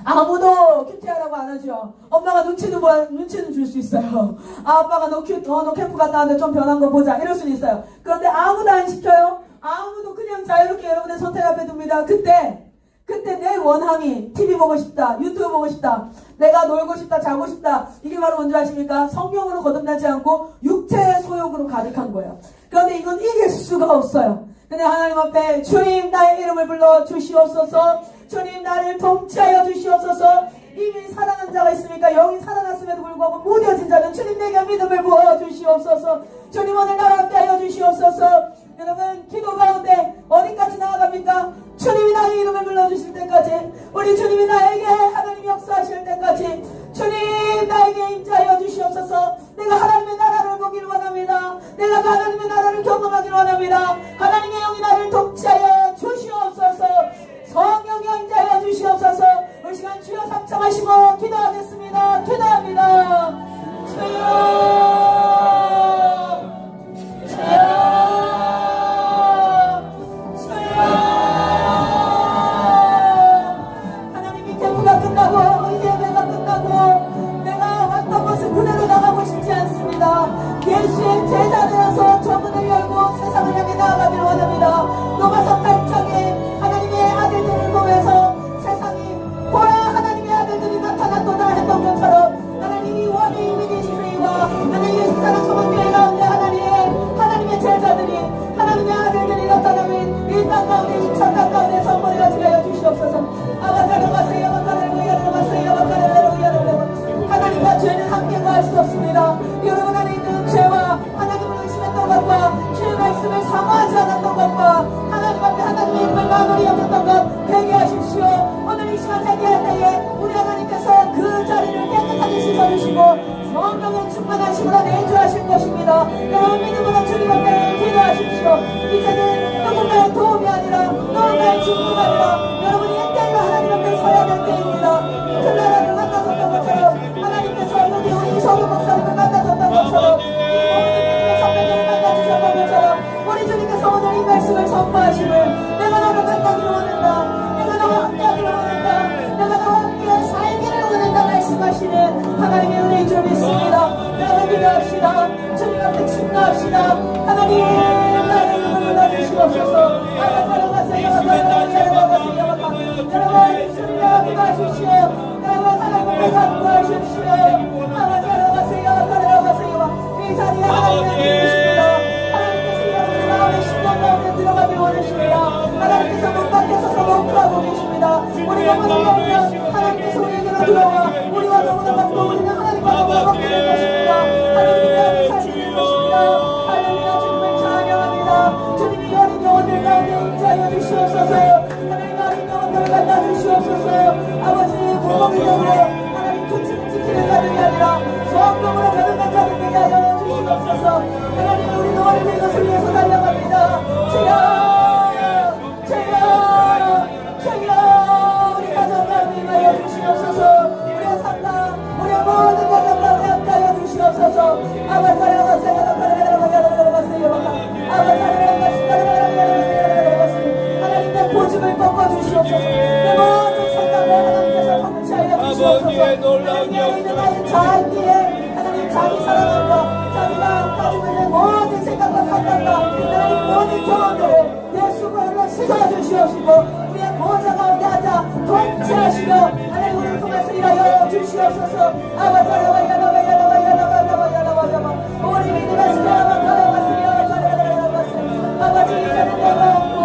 아무도 큐티하라고 안 하죠. 엄마가 눈치는 줄 수 있어요. 아, 아빠가 너 캠프 갔다 왔는데 좀 변한 거 보자 이럴 수는 있어요. 그런데 아무도 안 시켜요. 아무도 그냥 자유롭게 여러분의 선택 앞에 둡니다. 그때 내 원함이 TV 보고 싶다, 유튜브 보고 싶다, 내가 놀고 싶다, 자고 싶다, 이게 바로 뭔지 아십니까? 성령으로 거듭나지 않고 육체의 소욕으로 가득한 거예요. 그런데 이건 이길 수가 없어요. 근데 하나님 앞에 주님 나의 이름을 불러 주시옵소서. 주님 나를 통치하여 주시옵소서. 이미 살아난 자가 있으니까 영이 살아났음에도 불구하고 무뎌진 자는 주님 내게 믿음을 부어 주시옵소서. 주님 오늘 나와 함께 하여 주시옵소서. 여러분 기도 가운데 어디까지 나아갑니까? 주님이 나의 이름을 불러주실 때까지, 우리 주님이 나에게 하나님 역사하실 때까지 주님 나에게 임재하여 주시옵소서. 내가 하나님의 나라를 보기를 원합니다. 내가 하나님의 나라를 경험하기를 원합니다. 하나님의 영이 나를 통치하여 주시옵소서. 성령이 임재하여 주시옵소서. 우리 시간 주여 삼창하시고 기도하겠습니다. 기도합니다. 주여 하나님이 캠프가 끝나고 이 예배가 끝나고 내가 왔던 것을 그대로 나가고 싶지 않습니다. 예수의 제자 되어서 저문을 열고 세상을 향해 나아가기를 원합니다. 로마서 8장에 하나님의 아들들을 보면서 세상이 보라 하나님의 아들들이 나타났도다 했던 것처럼 하나님이 원인 미니스트리와 하나님의 십자가 소망교회 가운데 하나님의 제자들이 하나님의 아들들이 나타나면 이 땅 가운데 이 천 땅 가운데 선물을 가지게 하여 주시옵소서. 아바타를 가세요. 아바타를 위하여 가세요. 아바타를 위하여 가세요. 하나님과 죄는 함께 가할 수 없습니다. 여러분 안에 있는 죄와 하나님을 의심했던 것과 주의 말씀을 사모하지 않았던 것과 하나님 앞에 하나님의 이름을 마무리 여겼던 것 회개하십시오. 오늘 이 시간 회개할 때에 우리 하나님께서 그 자리를 깨끗하게 씻어주시고 성령의 충만하심으로 내주하실 것입니다. 여러분 믿음으로 주님 앞에 기도하십시오. 이제는 누군가의 도움이 아니라 누군가의 중보가 아니라 여러분이 일대일로 하나님 앞에 서야 될 때입니다. 클라라를 만나셨던 것처럼 하나님께서 여기 우리 이성규 목사님을 만나셨던 것처럼 이 모든 믿음의 선배들을 만나주셨던 것처럼 우리 주님께서 오늘 이 말씀을 선포하심을 내가 너를 만나기를 원한다. 내가 너와 함께하기를 원한다. 내가 너와 함께 살기를 원한다 말씀하시는 하나님의 은혜인 줄 믿습니다. 여러분 기도합시다. 주님 앞에 침노합시다. 하나님 나의 이름을 불러주시옵소서. 아바타로가세요. 여러분 입술이라 기도하십시오. 여러분 하나님 앞에 간구하십시오. 아바타로가세요. 이 자리에 하나님을 믿으십니다. 하나님께서 여러분의 마음의 신경 가운데 들어가길 원하십니다. 하나님께서 문 밖에 서서 목표하고 계십니다. 우리가 문을 열면 하나님께서 우리에게로 들어와 우리와 너무나 맞고 우리는 하나님과 너무나 먹게 될 것입니다. 하나님의 안에 살게 될 것입니다. 할렐루야. 주님을 찬양합니다. 주님이 어린 영혼들 가운데 임재하여 주시옵소서. 하나님 어린 영혼들을 만나 주시옵소서. 아버지 모범이적으로 하나님 규칙을 지키는 자들이 아니라 성령으로 변화된 자들 되게 하여 주시옵소서. 하나님 우리 너를 위해 것을 위해서 달려갑니다. 주여 우리 가정 가운데 임하여 주시옵소서. 우리의 삶과 우리의 모든 가정 가운데 함께하여 주시옵소서. 아바타를 하나님 내 고집을 꺾어주시옵소서. 내 모든 생각을 하나님께서 통치하여 주시옵소서. 하나님 나의 자기에 하나님 자기 사랑함과 자기가 가지고 있는 모든 생각과 판단과 하나님 모든 경험들을 예수로 씻어주시옵시고 우리의 보호자 가운데 하자 통치하시며 하나님 우리를 통해서 일하여 주시옵소서. 우리 믿음의 수양을 아버지 이제는 내가 없고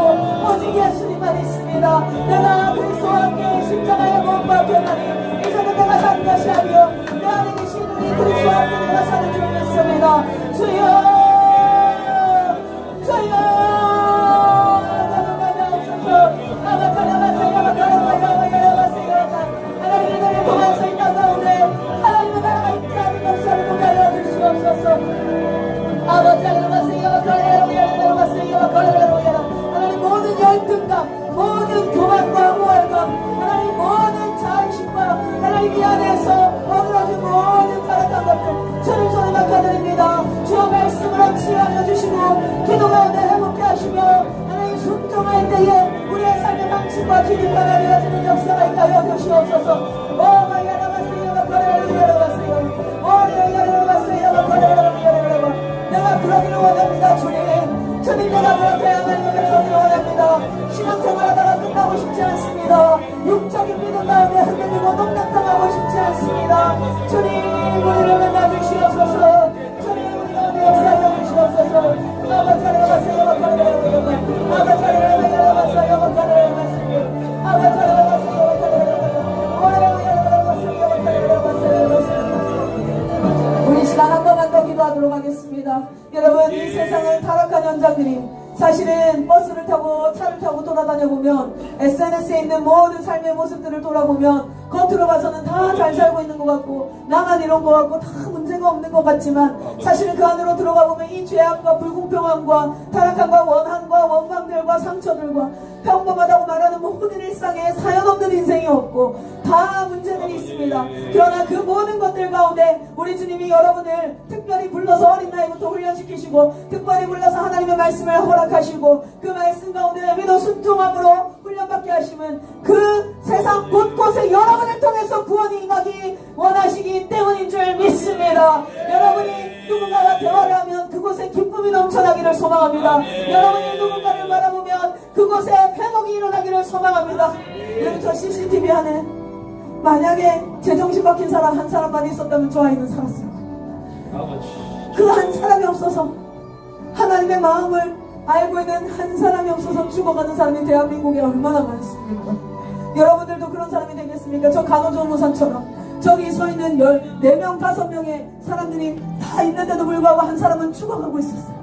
오직 예수님만 있습니다. 내가 그리스도와 함께 십자가에 못 박혔나니 이제는 내가 산 것이 아니요 내 안에 계신 우리 그리스도와 함께 내가 사는 줄 믿습니다. 주여 주여 하나님 너를 보면서 이 땅 가운데 하나님의 나라가 있게 하는 역사를 보게 하여 주시옵소서. 아버지 하나님 모든 열등감 모든 교만과 우월감 하나님 모든 자의식과 하나님 이 안에서 어그러진 모든 타락한 것들 주님 손에 맡겨드립니다. 주여 말씀으로 치유하여 주시고 기도 가운데 회복케 하시며 하나님 순종할 때에 우리의 삶의 방식과 기득권에 되어지는 역사가 있게 하여 주시옵소서. 내가 그러기를 원합니다. 주님 내가 그렇게 하나님의 백성이를 원합니다. 신앙생활하다가 끝나고 싶지 않습니다. 육적인 믿음 가운데 흔들리고 농락당하고 싶지 않습니다. 주님 우리를 만나주시옵소서. 주님 우리 가운데 역사하여 주시옵소서. 아버지 하나님 우리 시간 한 번만 더 기도하도록 하겠습니다. 여러분 이 세상은 타락한 현장들이 사실은 버스를 타고 차를 타고 돌아다녀 보면 SNS에 있는 모든 삶의 모습들을 돌아보면 겉으로 봐서는 다 잘 살고 있는 것 같고 나만 이런 것 같고 다 문제가 없는 것 같지만 사실은 그 안으로 들어가 보면 이 죄악과 불공평함과 타락함과 원한과 원망들과 상처들과 평범하다고 말하는 모든 일상에 사연 없는 인생이 없고 다 문제들이 있습니다. 그러나 그 모든 것들 가운데 우리 주님이 여러분을 특별히 불러서 어린 나이부터 훈련시키시고 특별히 불러서 하나님의 말씀을 허락하시고 그 말씀 가운데 믿어 순종함으로 훈련받게 하시면 그 세상 곳곳에 여러분을 통해서 구원이 임하기 원하시기 때문인 줄 믿습니다. 여러분이 누군가와 대화를 하면 그곳에 기쁨이 넘쳐나기를 소망합니다. 여러분이 누군가를 바라보면 그곳에 회복이 일어나기를 소망합니다. 여러분 저 CCTV 안에 만약에 제정신 박힌 사람 한 사람만 있었다면 저 아이는 살았을 거예요. 그 한 사람이 없어서 하나님의 마음을 알고 있는 한 사람이 없어서 죽어가는 사람이 대한민국에 얼마나 많습니까? 여러분들도 그런 사람이 되겠습니까? 저 간호조무사처럼 저기 서 있는 14명, 5명의 사람들이 다 있는데도 불구하고 한 사람은 죽어가고 있었어요.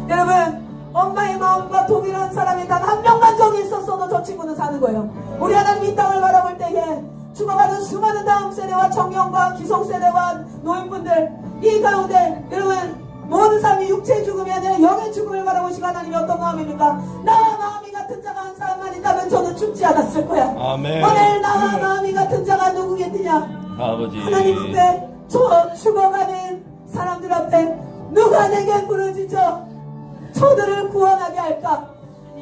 여러분 엄마의 마음과 동일한 사람이 단 한 명만 저기 있었어도 저 친구는 사는 거예요. 우리 하나님 이 땅을 바라볼 때에 죽어가는 수많은 다음 세대와 청년과 기성세대와 노인분들 이 가운데 여러분 모든 사람이 육체의 죽음이 아니라 영의 죽음을 바라보시고 하나님이 어떤 마음입니까? 나와 마음이 같은 자가 한 사람만 있다면 저는 죽지 않았을 거야. 아멘. 오늘 나와 마음이 같은 자가 누구겠느냐? 아버지. 하나님 앞에 저 죽어가는 사람들 앞에 누가 내게 부르짖어 저들을 구원하게 할까?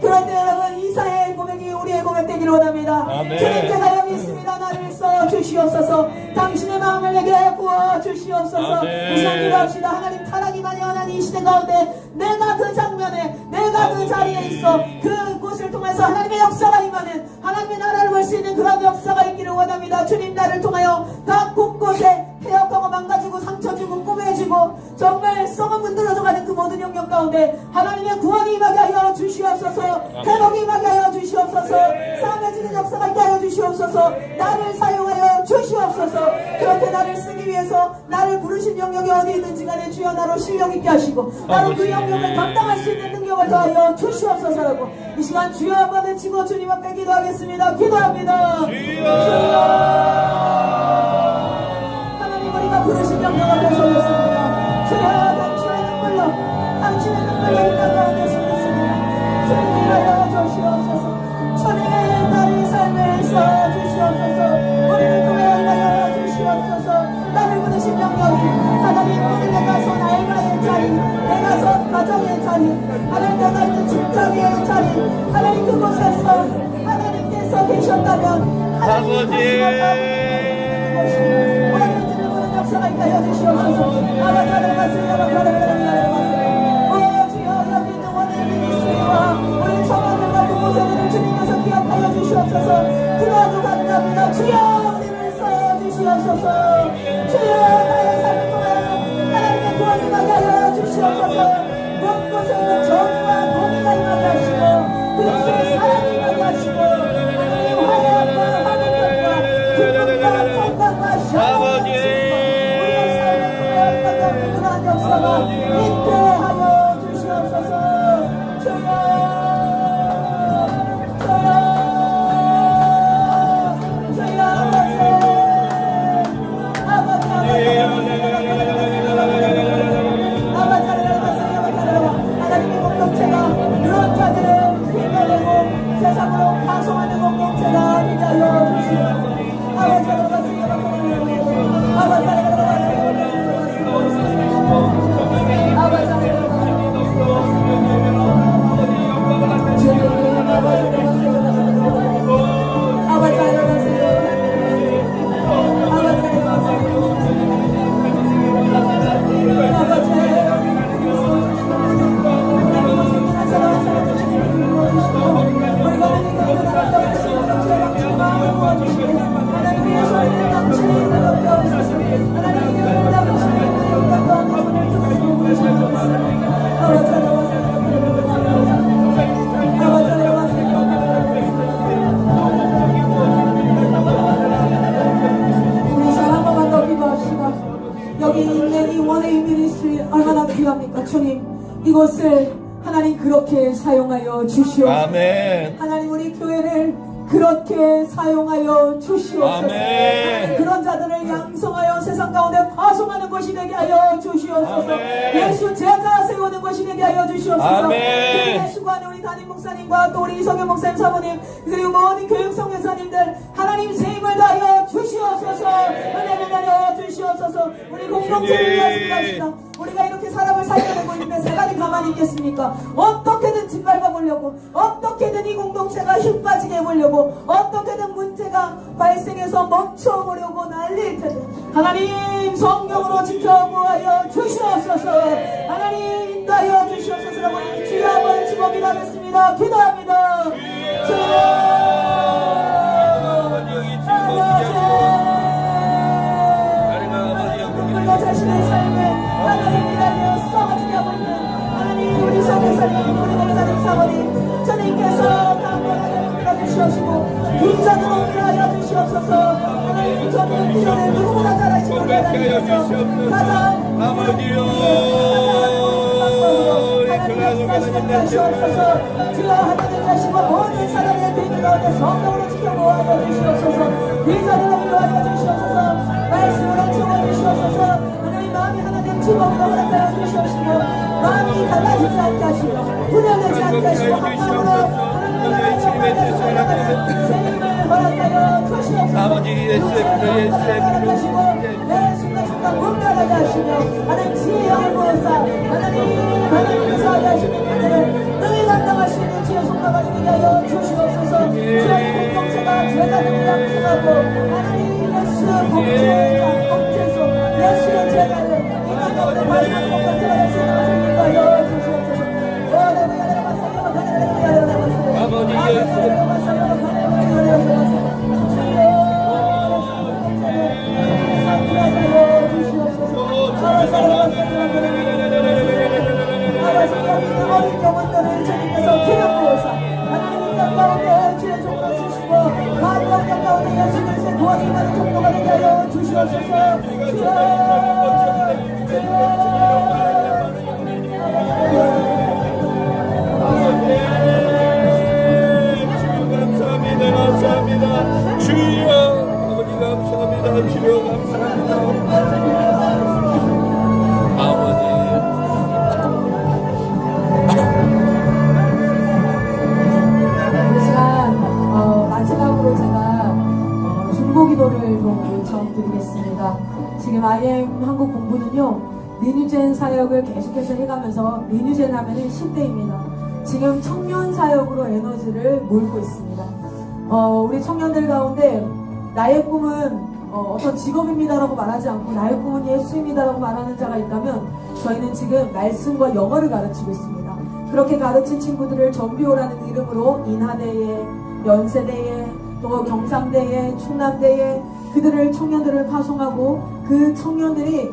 그럴 때 여러분 이사의 고백이 우리의 고백 되기를 원합니다. 아멘. 주님 제가 여기 있습니다. 나를 써 주시옵소서. 당신의 마음을 내게 부어 주시옵소서. 아멘. 이 시간 기도합시다. 하나님 타락이 많이 원한 이 시대 가운데 내가 그 장면에 내가 그 자리에 있어 그곳을 통해서 하나님의 역사가 임하는 하나님의 나라를 볼 수 있는 그런 역사가 있기를 원합니다. 주님 나를 통하여 각 곳곳에 해역하고 망가지고 상처 주고 꾸며지고 정말 썩어 문드러져가는 그 모든 영역 가운데 하나님의 구원이 임하게 하여 주시옵소서. 회복이 임하게 하여 주시옵소서. 싸움해지는 역사가 있게 하여 주시옵소서. 나를 사용하여 주시옵소서. 그렇게 나를 쓰기 위해서 나를 부르신 영역이 어디 있는지 간에 주여 나로 실력 있게 하시고 나로 그 영역을 감당할 수 있는 능력을 더하여 주시옵소서라고 이 시간 주여 한번 외치고 주님 앞에 기도하겠습니다. 기도합니다. 주여 하나님 우리가 부르신 영역 앞에 서겠습니다. 주여 당신의 눈물로 당신의 눈물로 이 땅 가운데 서겠습니다. 주님 일하여 주시옵소서. 주님 나의 삶을 써주시옵소서. 우리를 통해 일하여 주시옵소서. 나를 부르신 영역이 하나님 오늘 내가 선 알바의 자리 내가 선 가정의 자리 하나님 내가 있는 직장의 자리 하나님 그곳에서 하나님께서 계셨다면 하나님 하나님께서 보는 역사가 있다 하여 주시옵소서. 아버지를 말씀하여 주여 여기 있는 원의 미니스트리와 우리 청년들과 그곳에는 주님께서 기억하여 주시옵소서. 그러하도 감사합니다. 주여 우리를 써주시옵소서. 주여 나의 삶을 통하여 하나님의 구원이 임하게 하여 주시옵소서. 곳곳에 있는 정의와 공의가 임하게 하시고 그리스도의 사랑이 임하게 하시고 하나님 화해와 화목과 기쁨과 건강과 샤워가 우리의 삶을 통하여 하나님의 손을 당신이 가볍게 하소서. 하나님의 당신이 가볍게 손을 우리 한 번만 더 기도합시다. 여기 있는 이 원웨이 미니스트리 얼마나 귀합니까 주님. 이곳을 하나님 그렇게 사용하여 주시옵소서. 아멘. 하나님 우리 교회를 그렇게 사용하여 주시옵소서. 아멘. 그런 자들을 양성하여 세상 가운데 파송하는 것이 되게 하여 주시옵소서. 아멘. 예수 제자 세우는 것이 되게 하여 주시옵소서. 아멘. 수고하는 우리 담임 목사님과 또 우리 이성현 목사님 사모님 그리고 모든 교육성 회사님들 하나님 새 힘을 다하여 주시옵소서. 은혜를 다하여 주시옵소서. 우리 공동체를 위하여 기도합시다. 우리가 이렇게 사람을 살려내고 있는데 세 가지 가만히 있겠습니까? 어떻게든 짓밟아 보려고, 어떻게든 이 공동체가 힘 빠지게 해보려고, 어떻게든 문제가 발생해서 멈춰보려고 난리일 텐데 하나님 성령으로 지켜보아여 주시옵소서. 하나님 인도하여 주시옵소서라고 주여 한번 주고 기도하겠습니다. 기도합니다. 우리가 자신의 삶을 하나님 기다려 써가지게 하고 있는 하나님 우리 성교사님 우리 목사님 사모님 주님께서 강건하게 붙들어 주시옵시고 빈자들로 일하여 주시옵소서. 하나님 저는 기도를 누구보다 잘하시는 우리 하나님께서 가장 아버지요 하시옵소서. 주여 하나님 하시고 모든 사람의 비밀 가운데 성령으로 지켜보아여 주시옵소서. 빈자들로 일하여 주시옵소서. 말씀으로 채워주시옵소서. 하나님 마음이 하나님 즐거움으로 허락하여 주시옵시고 마음이 갈라지지 않게 하시고 분열되지 않게 하시고 한마음으로 하나님의 생명을 허락하여 주시옵소서. 아버지 예수의 피로 허락하시고 내 순간순간 분별하게 하시며 하나님 지혜의 보호사 하나님 사하게 하시는 분들을 능히 감당할 수 있는 지혜 손가락을 되게 하여 주시옵소서. 주의 공동체가 제자들을 양성하고 하나님 예수 공동체에서 예수의 제자를 이 가운데 마지막 것과 들어갈 수 있는 것을 인도하여 주시옵소서. 아버지 예수 어린 영혼들을 주님께서 기름부어서 하나님 가운데 주의 종을 주시고 마지막 가운데 예수 그리스도의 도와주를 받은 종로가 되게 하여 주시옵소서. 감사합니다. 감사합니다. 주여 아버지 감사합니다. 주여 감사합니다. 아버지 이 시간 마지막으로 제가 중보기도를 좀 요청드리겠습니다. 지금 IM 한국 본부는요 리뉴젠 사역을 계속해서 해가면서 리뉴젠 하면은 10대입니다. 지금 청년 사역으로 에너지를 몰고 있습니다. 우리 청년들 가운데 나의 꿈은 어떤 직업입니다라고 말하지 않고 나의 꿈은 예수입니다라고 말하는 자가 있다면 저희는 지금 말씀과 영어를 가르치고 있습니다. 그렇게 가르친 친구들을 전비호라는 이름으로 인하대에, 연세대에, 또 경상대에, 충남대에 그들을 청년들을 파송하고 그 청년들이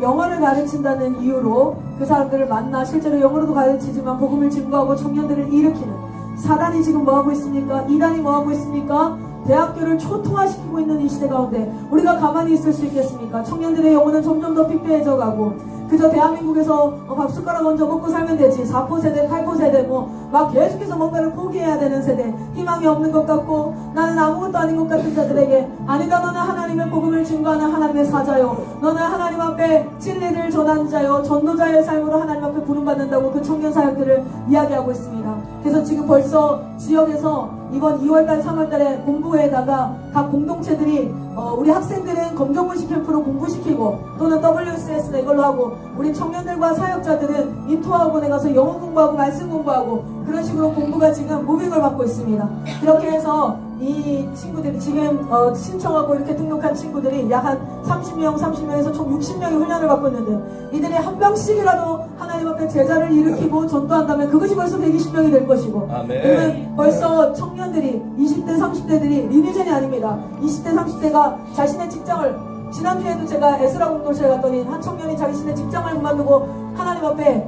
영어를 가르친다는 이유로 그 사람들을 만나 실제로 영어로도 가르치지만 복음을 증거하고 청년들을 일으키는 사단이 지금 뭐하고 있습니까? 이단이 뭐하고 있습니까? 대학교를 초토화시키고 있는 이 시대 가운데 우리가 가만히 있을 수 있겠습니까? 청년들의 영혼은 점점 더 피폐해져 가고 그저 대한민국에서 밥숟가락 얹어 먹고 살면 되지 4포 세대, 8포 세대 막 계속해서 뭔가를 포기해야 되는 세대 희망이 없는 것 같고 나는 아무것도 아닌 것 같은 자들에게 아니다 너는 하나님의 복음을 증거하는 하나님의 사자요 너는 하나님 앞에 진리를 전하는 자요 전도자의 삶으로 하나님 앞에 부름받는다고 그 청년 사역들을 이야기하고 있습니다. 그래서 지금 벌써 지역에서 이번 2월달 3월달에 공부회에다가 각 공동체들이 우리 학생들은 검정고시 캠프로 공부시키고 또는 WCS나 이걸로 하고 우리 청년들과 사역자들은 인투학원에 가서 영어 공부하고 말씀 공부하고 그런 식으로 공부가 지금 무빙을 받고 있습니다. 그렇게 해서 이 친구들이 지금 신청하고 이렇게 등록한 친구들이 약 한 30명에서 총 60명이 훈련을 받고 있는데요. 이들이 한 명씩이라도 하나님 앞에 제자를 일으키고 전도한다면 그것이 벌써 120명이 될 것이고 아멘. 그러면 벌써 청년들이 20대 20대, 30대들이 리니젠이 아닙니다. 20대, 30대가 자신의 직장을, 지난주에도 제가 에스라 공동체에 갔더니 한 청년이 자신의 직장을 그만두고 하나님 앞에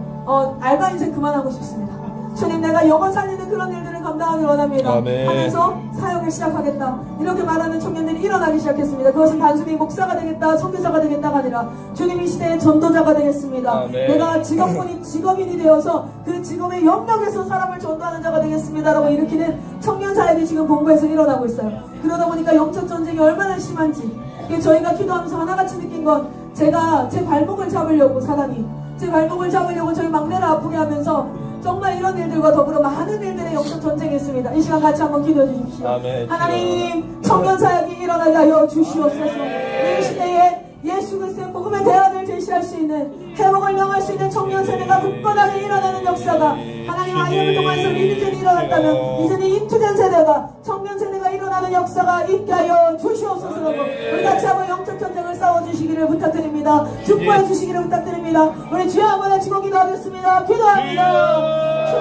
알바 인생 그만하고 싶습니다. 주님, 내가 영혼 살리는 그런 일들을 감당하기 원합니다. 아멘. 하면서 사역을 시작하겠다. 이렇게 말하는 청년들이 일어나기 시작했습니다. 그것은 단순히 목사가 되겠다, 선교사가 되겠다가 아니라 주님 이 시대의 전도자가 되겠습니다. 아멘. 내가 직업인이 되어서 그 직업의 영역에서 사람을 전도하는 자가 되겠습니다라고 일으키는 청년 사역이 지금 본부에서 일어나고 있어요. 그러다 보니까 영적 전쟁이 얼마나 심한지, 저희가 기도하면서 하나같이 느낀 건, 제가 제 발목을 잡으려고, 사단이 제 발목을 잡으려고 저희 막내를 아프게 하면서 정말 이런 일들과 더불어 많은 일들의 영적 전쟁이 있습니다. 이 시간 같이 한번 기도해 주십시오. 아멘. 하나님, 청년 사역이 일어나게 하여 주시옵소서. 이 시대에 예수 그리스도의 복음의 대안을 제시할 수 있는, 회복을 명할 수 있는 청년 세대가 굳건하게 일어나는 역사가, 하나님 IM을 통해서 리니젠이 일어났다면 이제는 인투된 세대가, 청년 세대가 일어나는 역사가 있게 하여 주시옵소서. 우리 같이 한번 영적 전쟁을 싸워주시기를 부탁드립니다. 축복해 주시기를 부탁드립니다. 우리 주여 한번 외치고 기도하겠습니다. 기도합니다. 주여.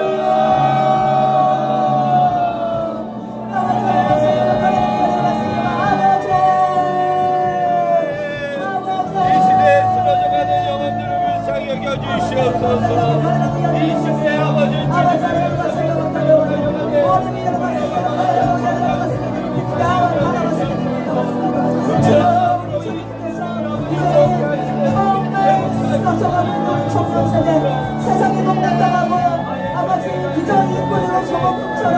이 시대에 쓰러져가는 영혼들을 불쌍히 여겨주시옵소서. 이 시대의 아버지 세상이 농락당하고 아버지 그저 일꾼으로 소모품처럼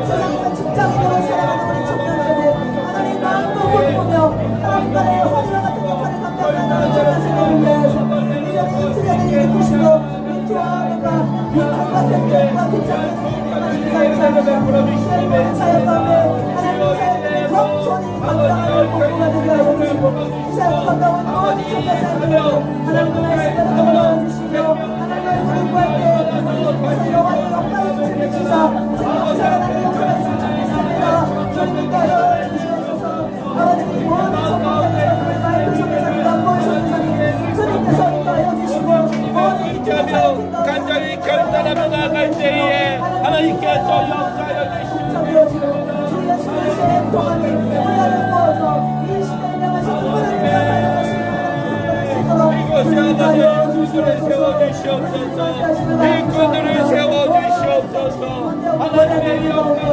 세상에서 직장인으로 살아가는 우리 청년세대, 하나님 마음도 홀보며 하나님과의 허리와 같은 역할을 감당하는 청년세대를 위해서 이전에 인투자들이 이끄시고 인투와 인투와 대표과 기장을 사역 가운데 하나님의 사역을 겸손히 감당하는 공부가 되게 하여 주시고, 이 사역 감당하는 모든 청년세대를 하나님의 말씀을 도와주시며 하나님의 구원할 때 우리 여호와의 영광을 주시사 지금 살아나는 역사가 있을 줄 믿습니다. 주님께 하여 주시옵소서. 아버지 모든 성공자들, 마이크 성공자들, 남보의 성공자들, 주님께서 인도하여 주시고 모든 인자며 간절히 결단하며 나갈 때에 하나님께서 역사하여 주시옵소서. 주 예수 그리스도의 통함이 우리를 모아서 이 시대를 향해서 구원을 위하여 이곳에 아버지 일꾼들을 세워주시옵소서. 일꾼들을 세워주시옵소서. 하나님의 영광을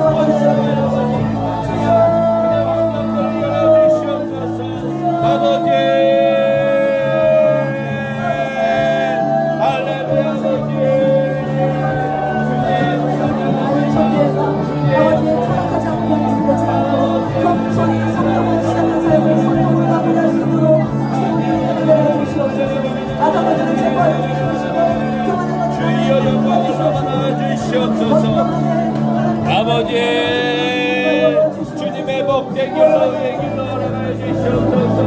아버지 할렐루야 아버지의 타락하지 않고 영광스럽지 않고 겸손히 성령을 시작한 삶을 성령을 마무리할 수 있도록 주님의 은혜를 주시옵소서. 아담아들을 제거하여 주시고 주여 영광을 받아 주시옵소서. 아버지 주님의 복된 길로 걸어가 주시옵소서.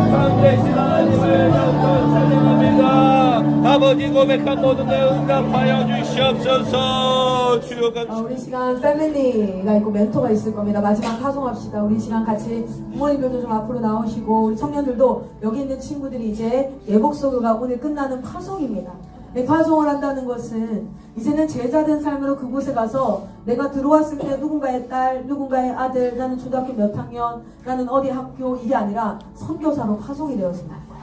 참되신 하나님을 영광 찬양합니다. 아버지 고백한 모든 내 응답하여 주시옵소서. 주여 감사합니다. 우리 시간 패밀리가 있고 멘토가 있을 겁니다. 마지막 파송합시다. 우리 시간 같이 부모님들도 좀 앞으로 나오시고 우리 청년들도 여기 있는 친구들이 이제 예복소교가 오늘 끝나는 파송입니다. 파송을 한다는 것은 이제는 제자된 삶으로 그곳에 가서 내가 들어왔을 때 누군가의 딸, 누군가의 아들, 나는 초등학교 몇 학년, 나는 어디 학교, 이게 아니라 선교사로 파송이 되어진다는 거야.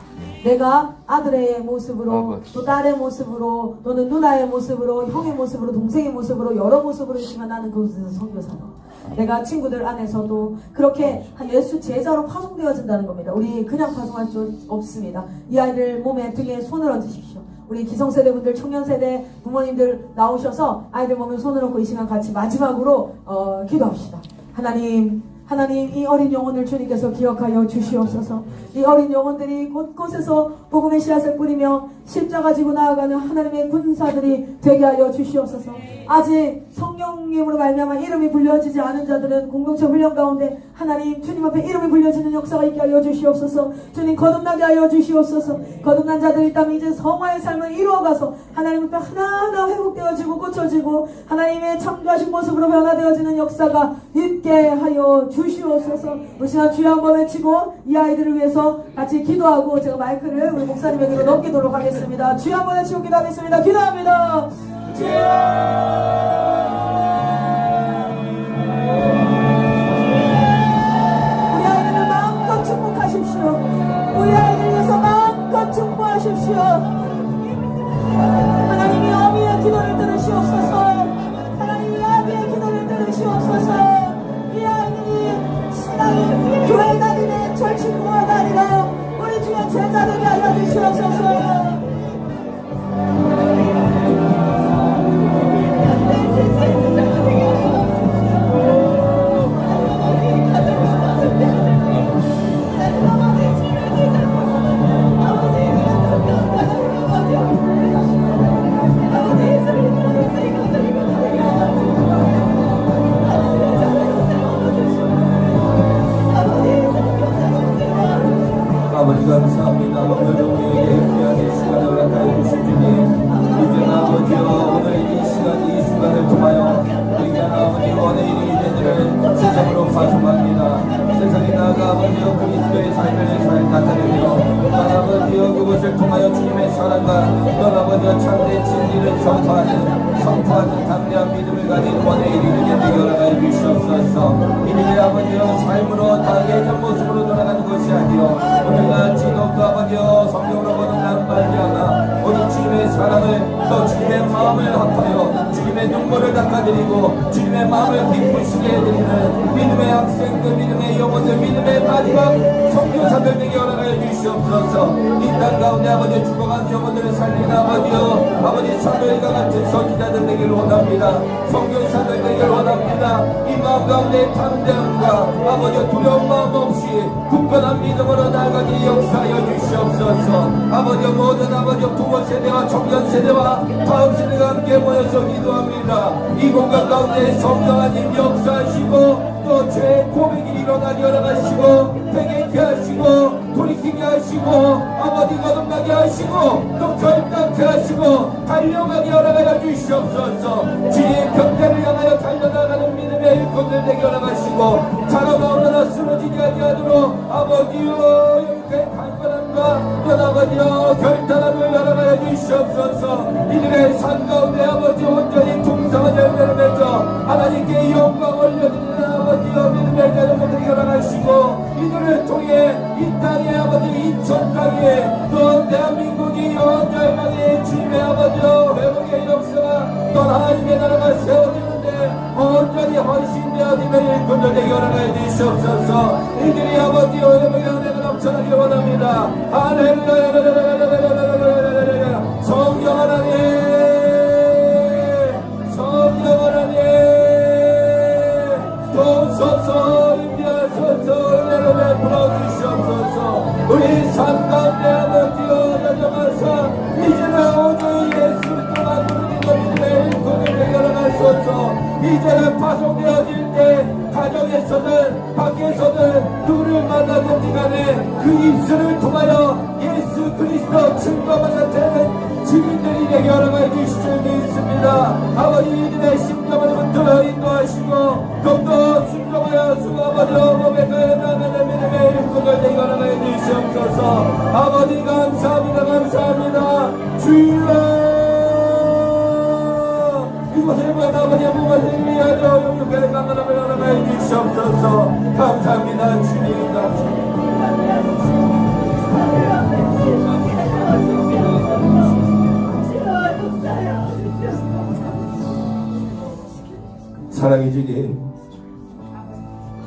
내가 아들의 모습으로, 또 딸의 모습으로, 또는 누나의 모습으로, 형의 모습으로, 동생의 모습으로, 여러 모습으로 있지만 나는 그곳에서 선교사로, 내가 친구들 안에서도 그렇게 예수 제자로 파송되어진다는 겁니다. 우리 그냥 파송할 수 없습니다. 이 아이들 몸에 등에 손을 얹으십시오. 우리 기성세대분들, 청년세대 부모님들 나오셔서 아이들 몸에 손을 얹고 이 시간 같이 마지막으로 기도합시다. 하나님 이 어린 영혼을 주님께서 기억하여 주시옵소서. 이 어린 영혼들이 곳곳에서 복음의 씨앗을 뿌리며 십자가 지고 나아가는 하나님의 군사들이 되게 하여 주시옵소서. 아직 성령님으로 말미암아 이름이 불려지지 않은 자들은 공동체 훈련 가운데 하나님 주님 앞에 이름이 불려지는 역사가 있게 하여 주시옵소서. 주님 거듭나게 하여 주시옵소서. 거듭난 자들이 있다면 이제 성화의 삶을 이루어가서 하나님 앞에 하나하나 회복되어지고 고쳐지고 하나님의 창조하신 모습으로 변화되어지는 역사가 있게 하여 주시옵소서. 우리 시간 주여 한번 외치고 이 아이들을 위해서 같이 기도하고 제가 마이크를 우리 목사님에게로 넘기도록 하겠습니다. 주여 한번 외치고 기도하겠습니다. 기도합니다. 주여. 우리 아이들 위해서 마음껏 축복하십시오. 하나님이 어미의 기도를 들으시옵소서. 하나님이 아비의 기도를 들으시옵소서. 이 아이들이 신앙이 교회 다니는 절친구가 다니라 우리 주의 제자들이 알려주시옵소서. 아버지 감사합니다. 오늘 우리에게 귀한 이 시간을 허락하여 주신 주님, 이제 아버지여 오늘 이 시간 이 순간을 통하여 귀한 아버지 원의 일이 되기를 세상으로 파송합니다. 세상에 나아가 아버지여 그리스도의 삶을 나타내며 난 아버지여 그것을 통하여 주님의 사랑과 넌 아버지여 참된 진리를 선포하는 담대한 믿음을 가진 원의 일이 되게 허락하여 주시옵소서. 이들의 아버지여 삶으로 다 예전 모습으로 돌아가는 것이 아니요 오늘과 지금도 아버지여 성경으로 보는 날 말미암아 오직 주님의 사랑을 또 주님의 마음을 합하여 주님의 눈물을 닦아드리고 주님의 마음을 기쁘시게 해드리는 믿음의 학생들, 믿음의 영혼들, 믿음의 마지막 선교사들 되게 허락하여 주시옵소서. 이 땅 가운데 아버지 죽어간 영혼들을 살리는 아버지 사도일과 같은 선지자들 되기를 원합니다. 선교사들 되기를 원합니다. 이 마음 가운데 담대함과 아버지 두려운 마음 없이 굳건한 믿음으로 나아가기 역사하여 주시옵소서. 아버지 모든 아버지 부모 세대와 청년 세대와 다음 세대가 함께 모여서 기도합니다. 이 공간 가운데 성령하님 역사하시고 또 죄의 고백이 일어나게 허락하시고 회개케 하시고 돌이키게 하시고 아버지 거듭나게 하시고 또 결단케 하시고 달려가게 허락하여 주시옵소서. 주의 경대를 향하여 달려나가는 믿음의 일꾼들 되게 허락하시고 자라가 올라나 쓰러지게 아니하도록 아버지여 영육의 강건함과 또 아버지여 결단함을 허락하여 주시옵소서. 이들의 삶 가운데 아버지 온전히 풍성한 열매를 맺어 하나님께 영광 올려드리는 아버지여 믿음의 자녀들에게 허락하시고 이들을 통해 이 땅에 아버지 인천 땅에 또 대한민국이 영원절망의 주님의 아버지여 회복의 역사가 또 하나님의 나라가 세워지는데 온전히 헌신되어지는 일꾼들에게 허락하여 주시옵소서. 이들이 아버지여 회복의 은혜가 넘쳐나기를 원합니다. 할렐루야. 성령 하나님, 성령 하나님 도우소서. 인도하소서. 은혜를 베풀어 주시옵소서. 우리 삶 가운데 아버지여 다정하사 이제는 오늘 예수 그리스도만 부르짖는 믿음의 일꾼을 되게 하소서. 이제는 파송되어질 때 가정에서든 밖에서든 누구를 만나든지 간에 그 입술을 통하여 예수 그리스도 증거만 되는 증인들이 되게 허락하여 주실 줄 믿습니다. 아버지 이들의 심정을 붙들어 인도하시고 더욱더 순종하여 수고하여 고백하여 나가는 믿음의 일꾼을 되게 허락하여 주시옵소서. 아버지 감사합니다. 감사합니다. 주여 이곳에 모인 아버지의 무엇을 위하여 영육의 강건함을 허락하여 주시옵소서. 감사합니다. 주님 감사합니다. 사랑의 주님,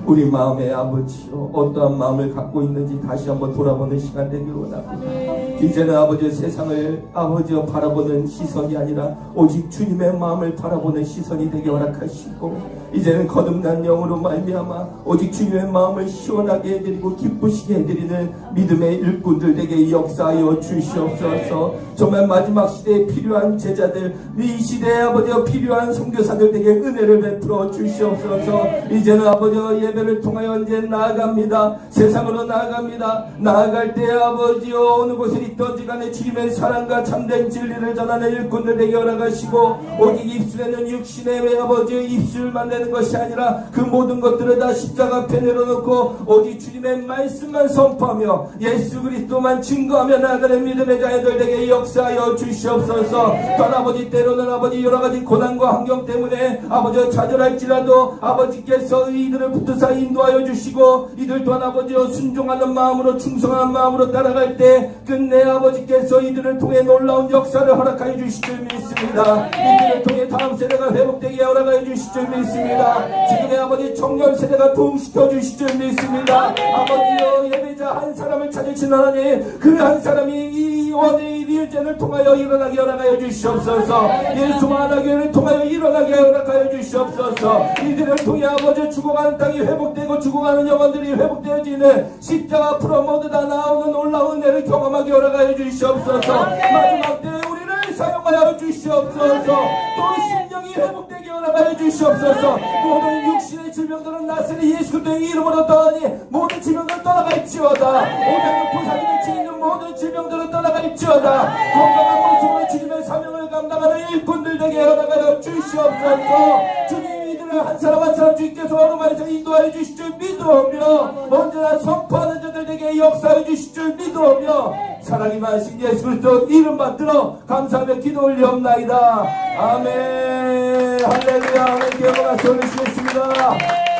우리 마음의 아버지요 어떠한 마음을 갖고 있는지 다시 한번 돌아보는 시간 되기를 원합니다. 이제는 아버지 세상을 아버지여 바라보는 시선이 아니라 오직 주님의 마음을 바라보는 시선이 되게 허락하시고 이제는 거듭난 영으로 말미암아 오직 주님의 마음을 시원하게 해드리고 기쁘시게 해드리는 믿음의 일꾼들 되게 역사하여 주시옵소서. 정말 마지막 시대에 필요한 제자들, 이 시대에 아버지여 필요한 선교사들 되게 은혜를 베풀어 주시옵소서. 이제는 아버지여 예배 예배를 통하여 이제 나아갑니다. 세상으로 나아갑니다. 나아갈 때 아버지여 어느 곳에 있든지 간에 주님의 사랑과 참된 진리를 전하는 일꾼들 되게 허락하시고 오직 입술에는 육신의 외아버지의 입술만 내는 것이 아니라 그 모든 것들을 다 십자가 앞에 내려놓고 오직 주님의 말씀만 선포하며 예수 그리스도만 증거하며 나아가는 믿음의 자녀들 되게 역사하여 주시옵소서. 또한 아버지 때로는 아버지 여러가지 고난과 환경 때문에 아버지 좌절할지라도 아버지께서 이들을 붙드사 인도하여 주시고 이들 또한 아버지여 순종하는 마음으로 충성하는 마음으로 따라갈 때 끝내 아버지께서 이들을 통해 놀라운 역사를 허락하여 주실 줄 믿습니다. 이들을 통해 다음 세대가 회복되게 허락하여 주실 줄 믿습니다. 지금의 아버지 청년 세대가 부흥시켜 주실 줄 믿습니다. 아버지여 예배자 한 사람을 찾으신 하나님 그 한 사람이 이 원의 일전을 통하여 일어나게 허락하여 주시옵소서. 예수 만화교회를 통하여 일어나게 허락하여 주시옵소서. 이들을 통해 아버지 죽어가는 땅이 회복되고 죽어가는 영혼들이 회복되어지는 십자가 앞으로 모두 다 나오는 놀라운 은혜를 경험하게 허락하여 주시옵소서. 마지막 때에 우리를 사용하여 주시옵소서. 또 심령이 회복되게 허락하여 주시옵소서. 모든 육신의 질병들은 나스리 예수 그리스도의 이름으로 떠나니 모든 질병들은 떠나갈지어다. 오늘 부사님을 지니는 모든 질병들은 떠나갈지어다. 건강한 모습으로 주님의 사명을 감당하는 일꾼들 되게 허락하여 주시옵소서. 주님 이들을 한 사람 한 사람 주님께서 어루만에서 인도하여 주실 줄 믿으오며 언제나 선포하는 자들에게 역사해 주실 줄 믿으오며 사랑이 많으신 예수 그리스도 이름 받들어 감사하며 기도 올리옵나이다. 아멘. 할렐루야. 하나님께 영광을 돌리시겠습니다.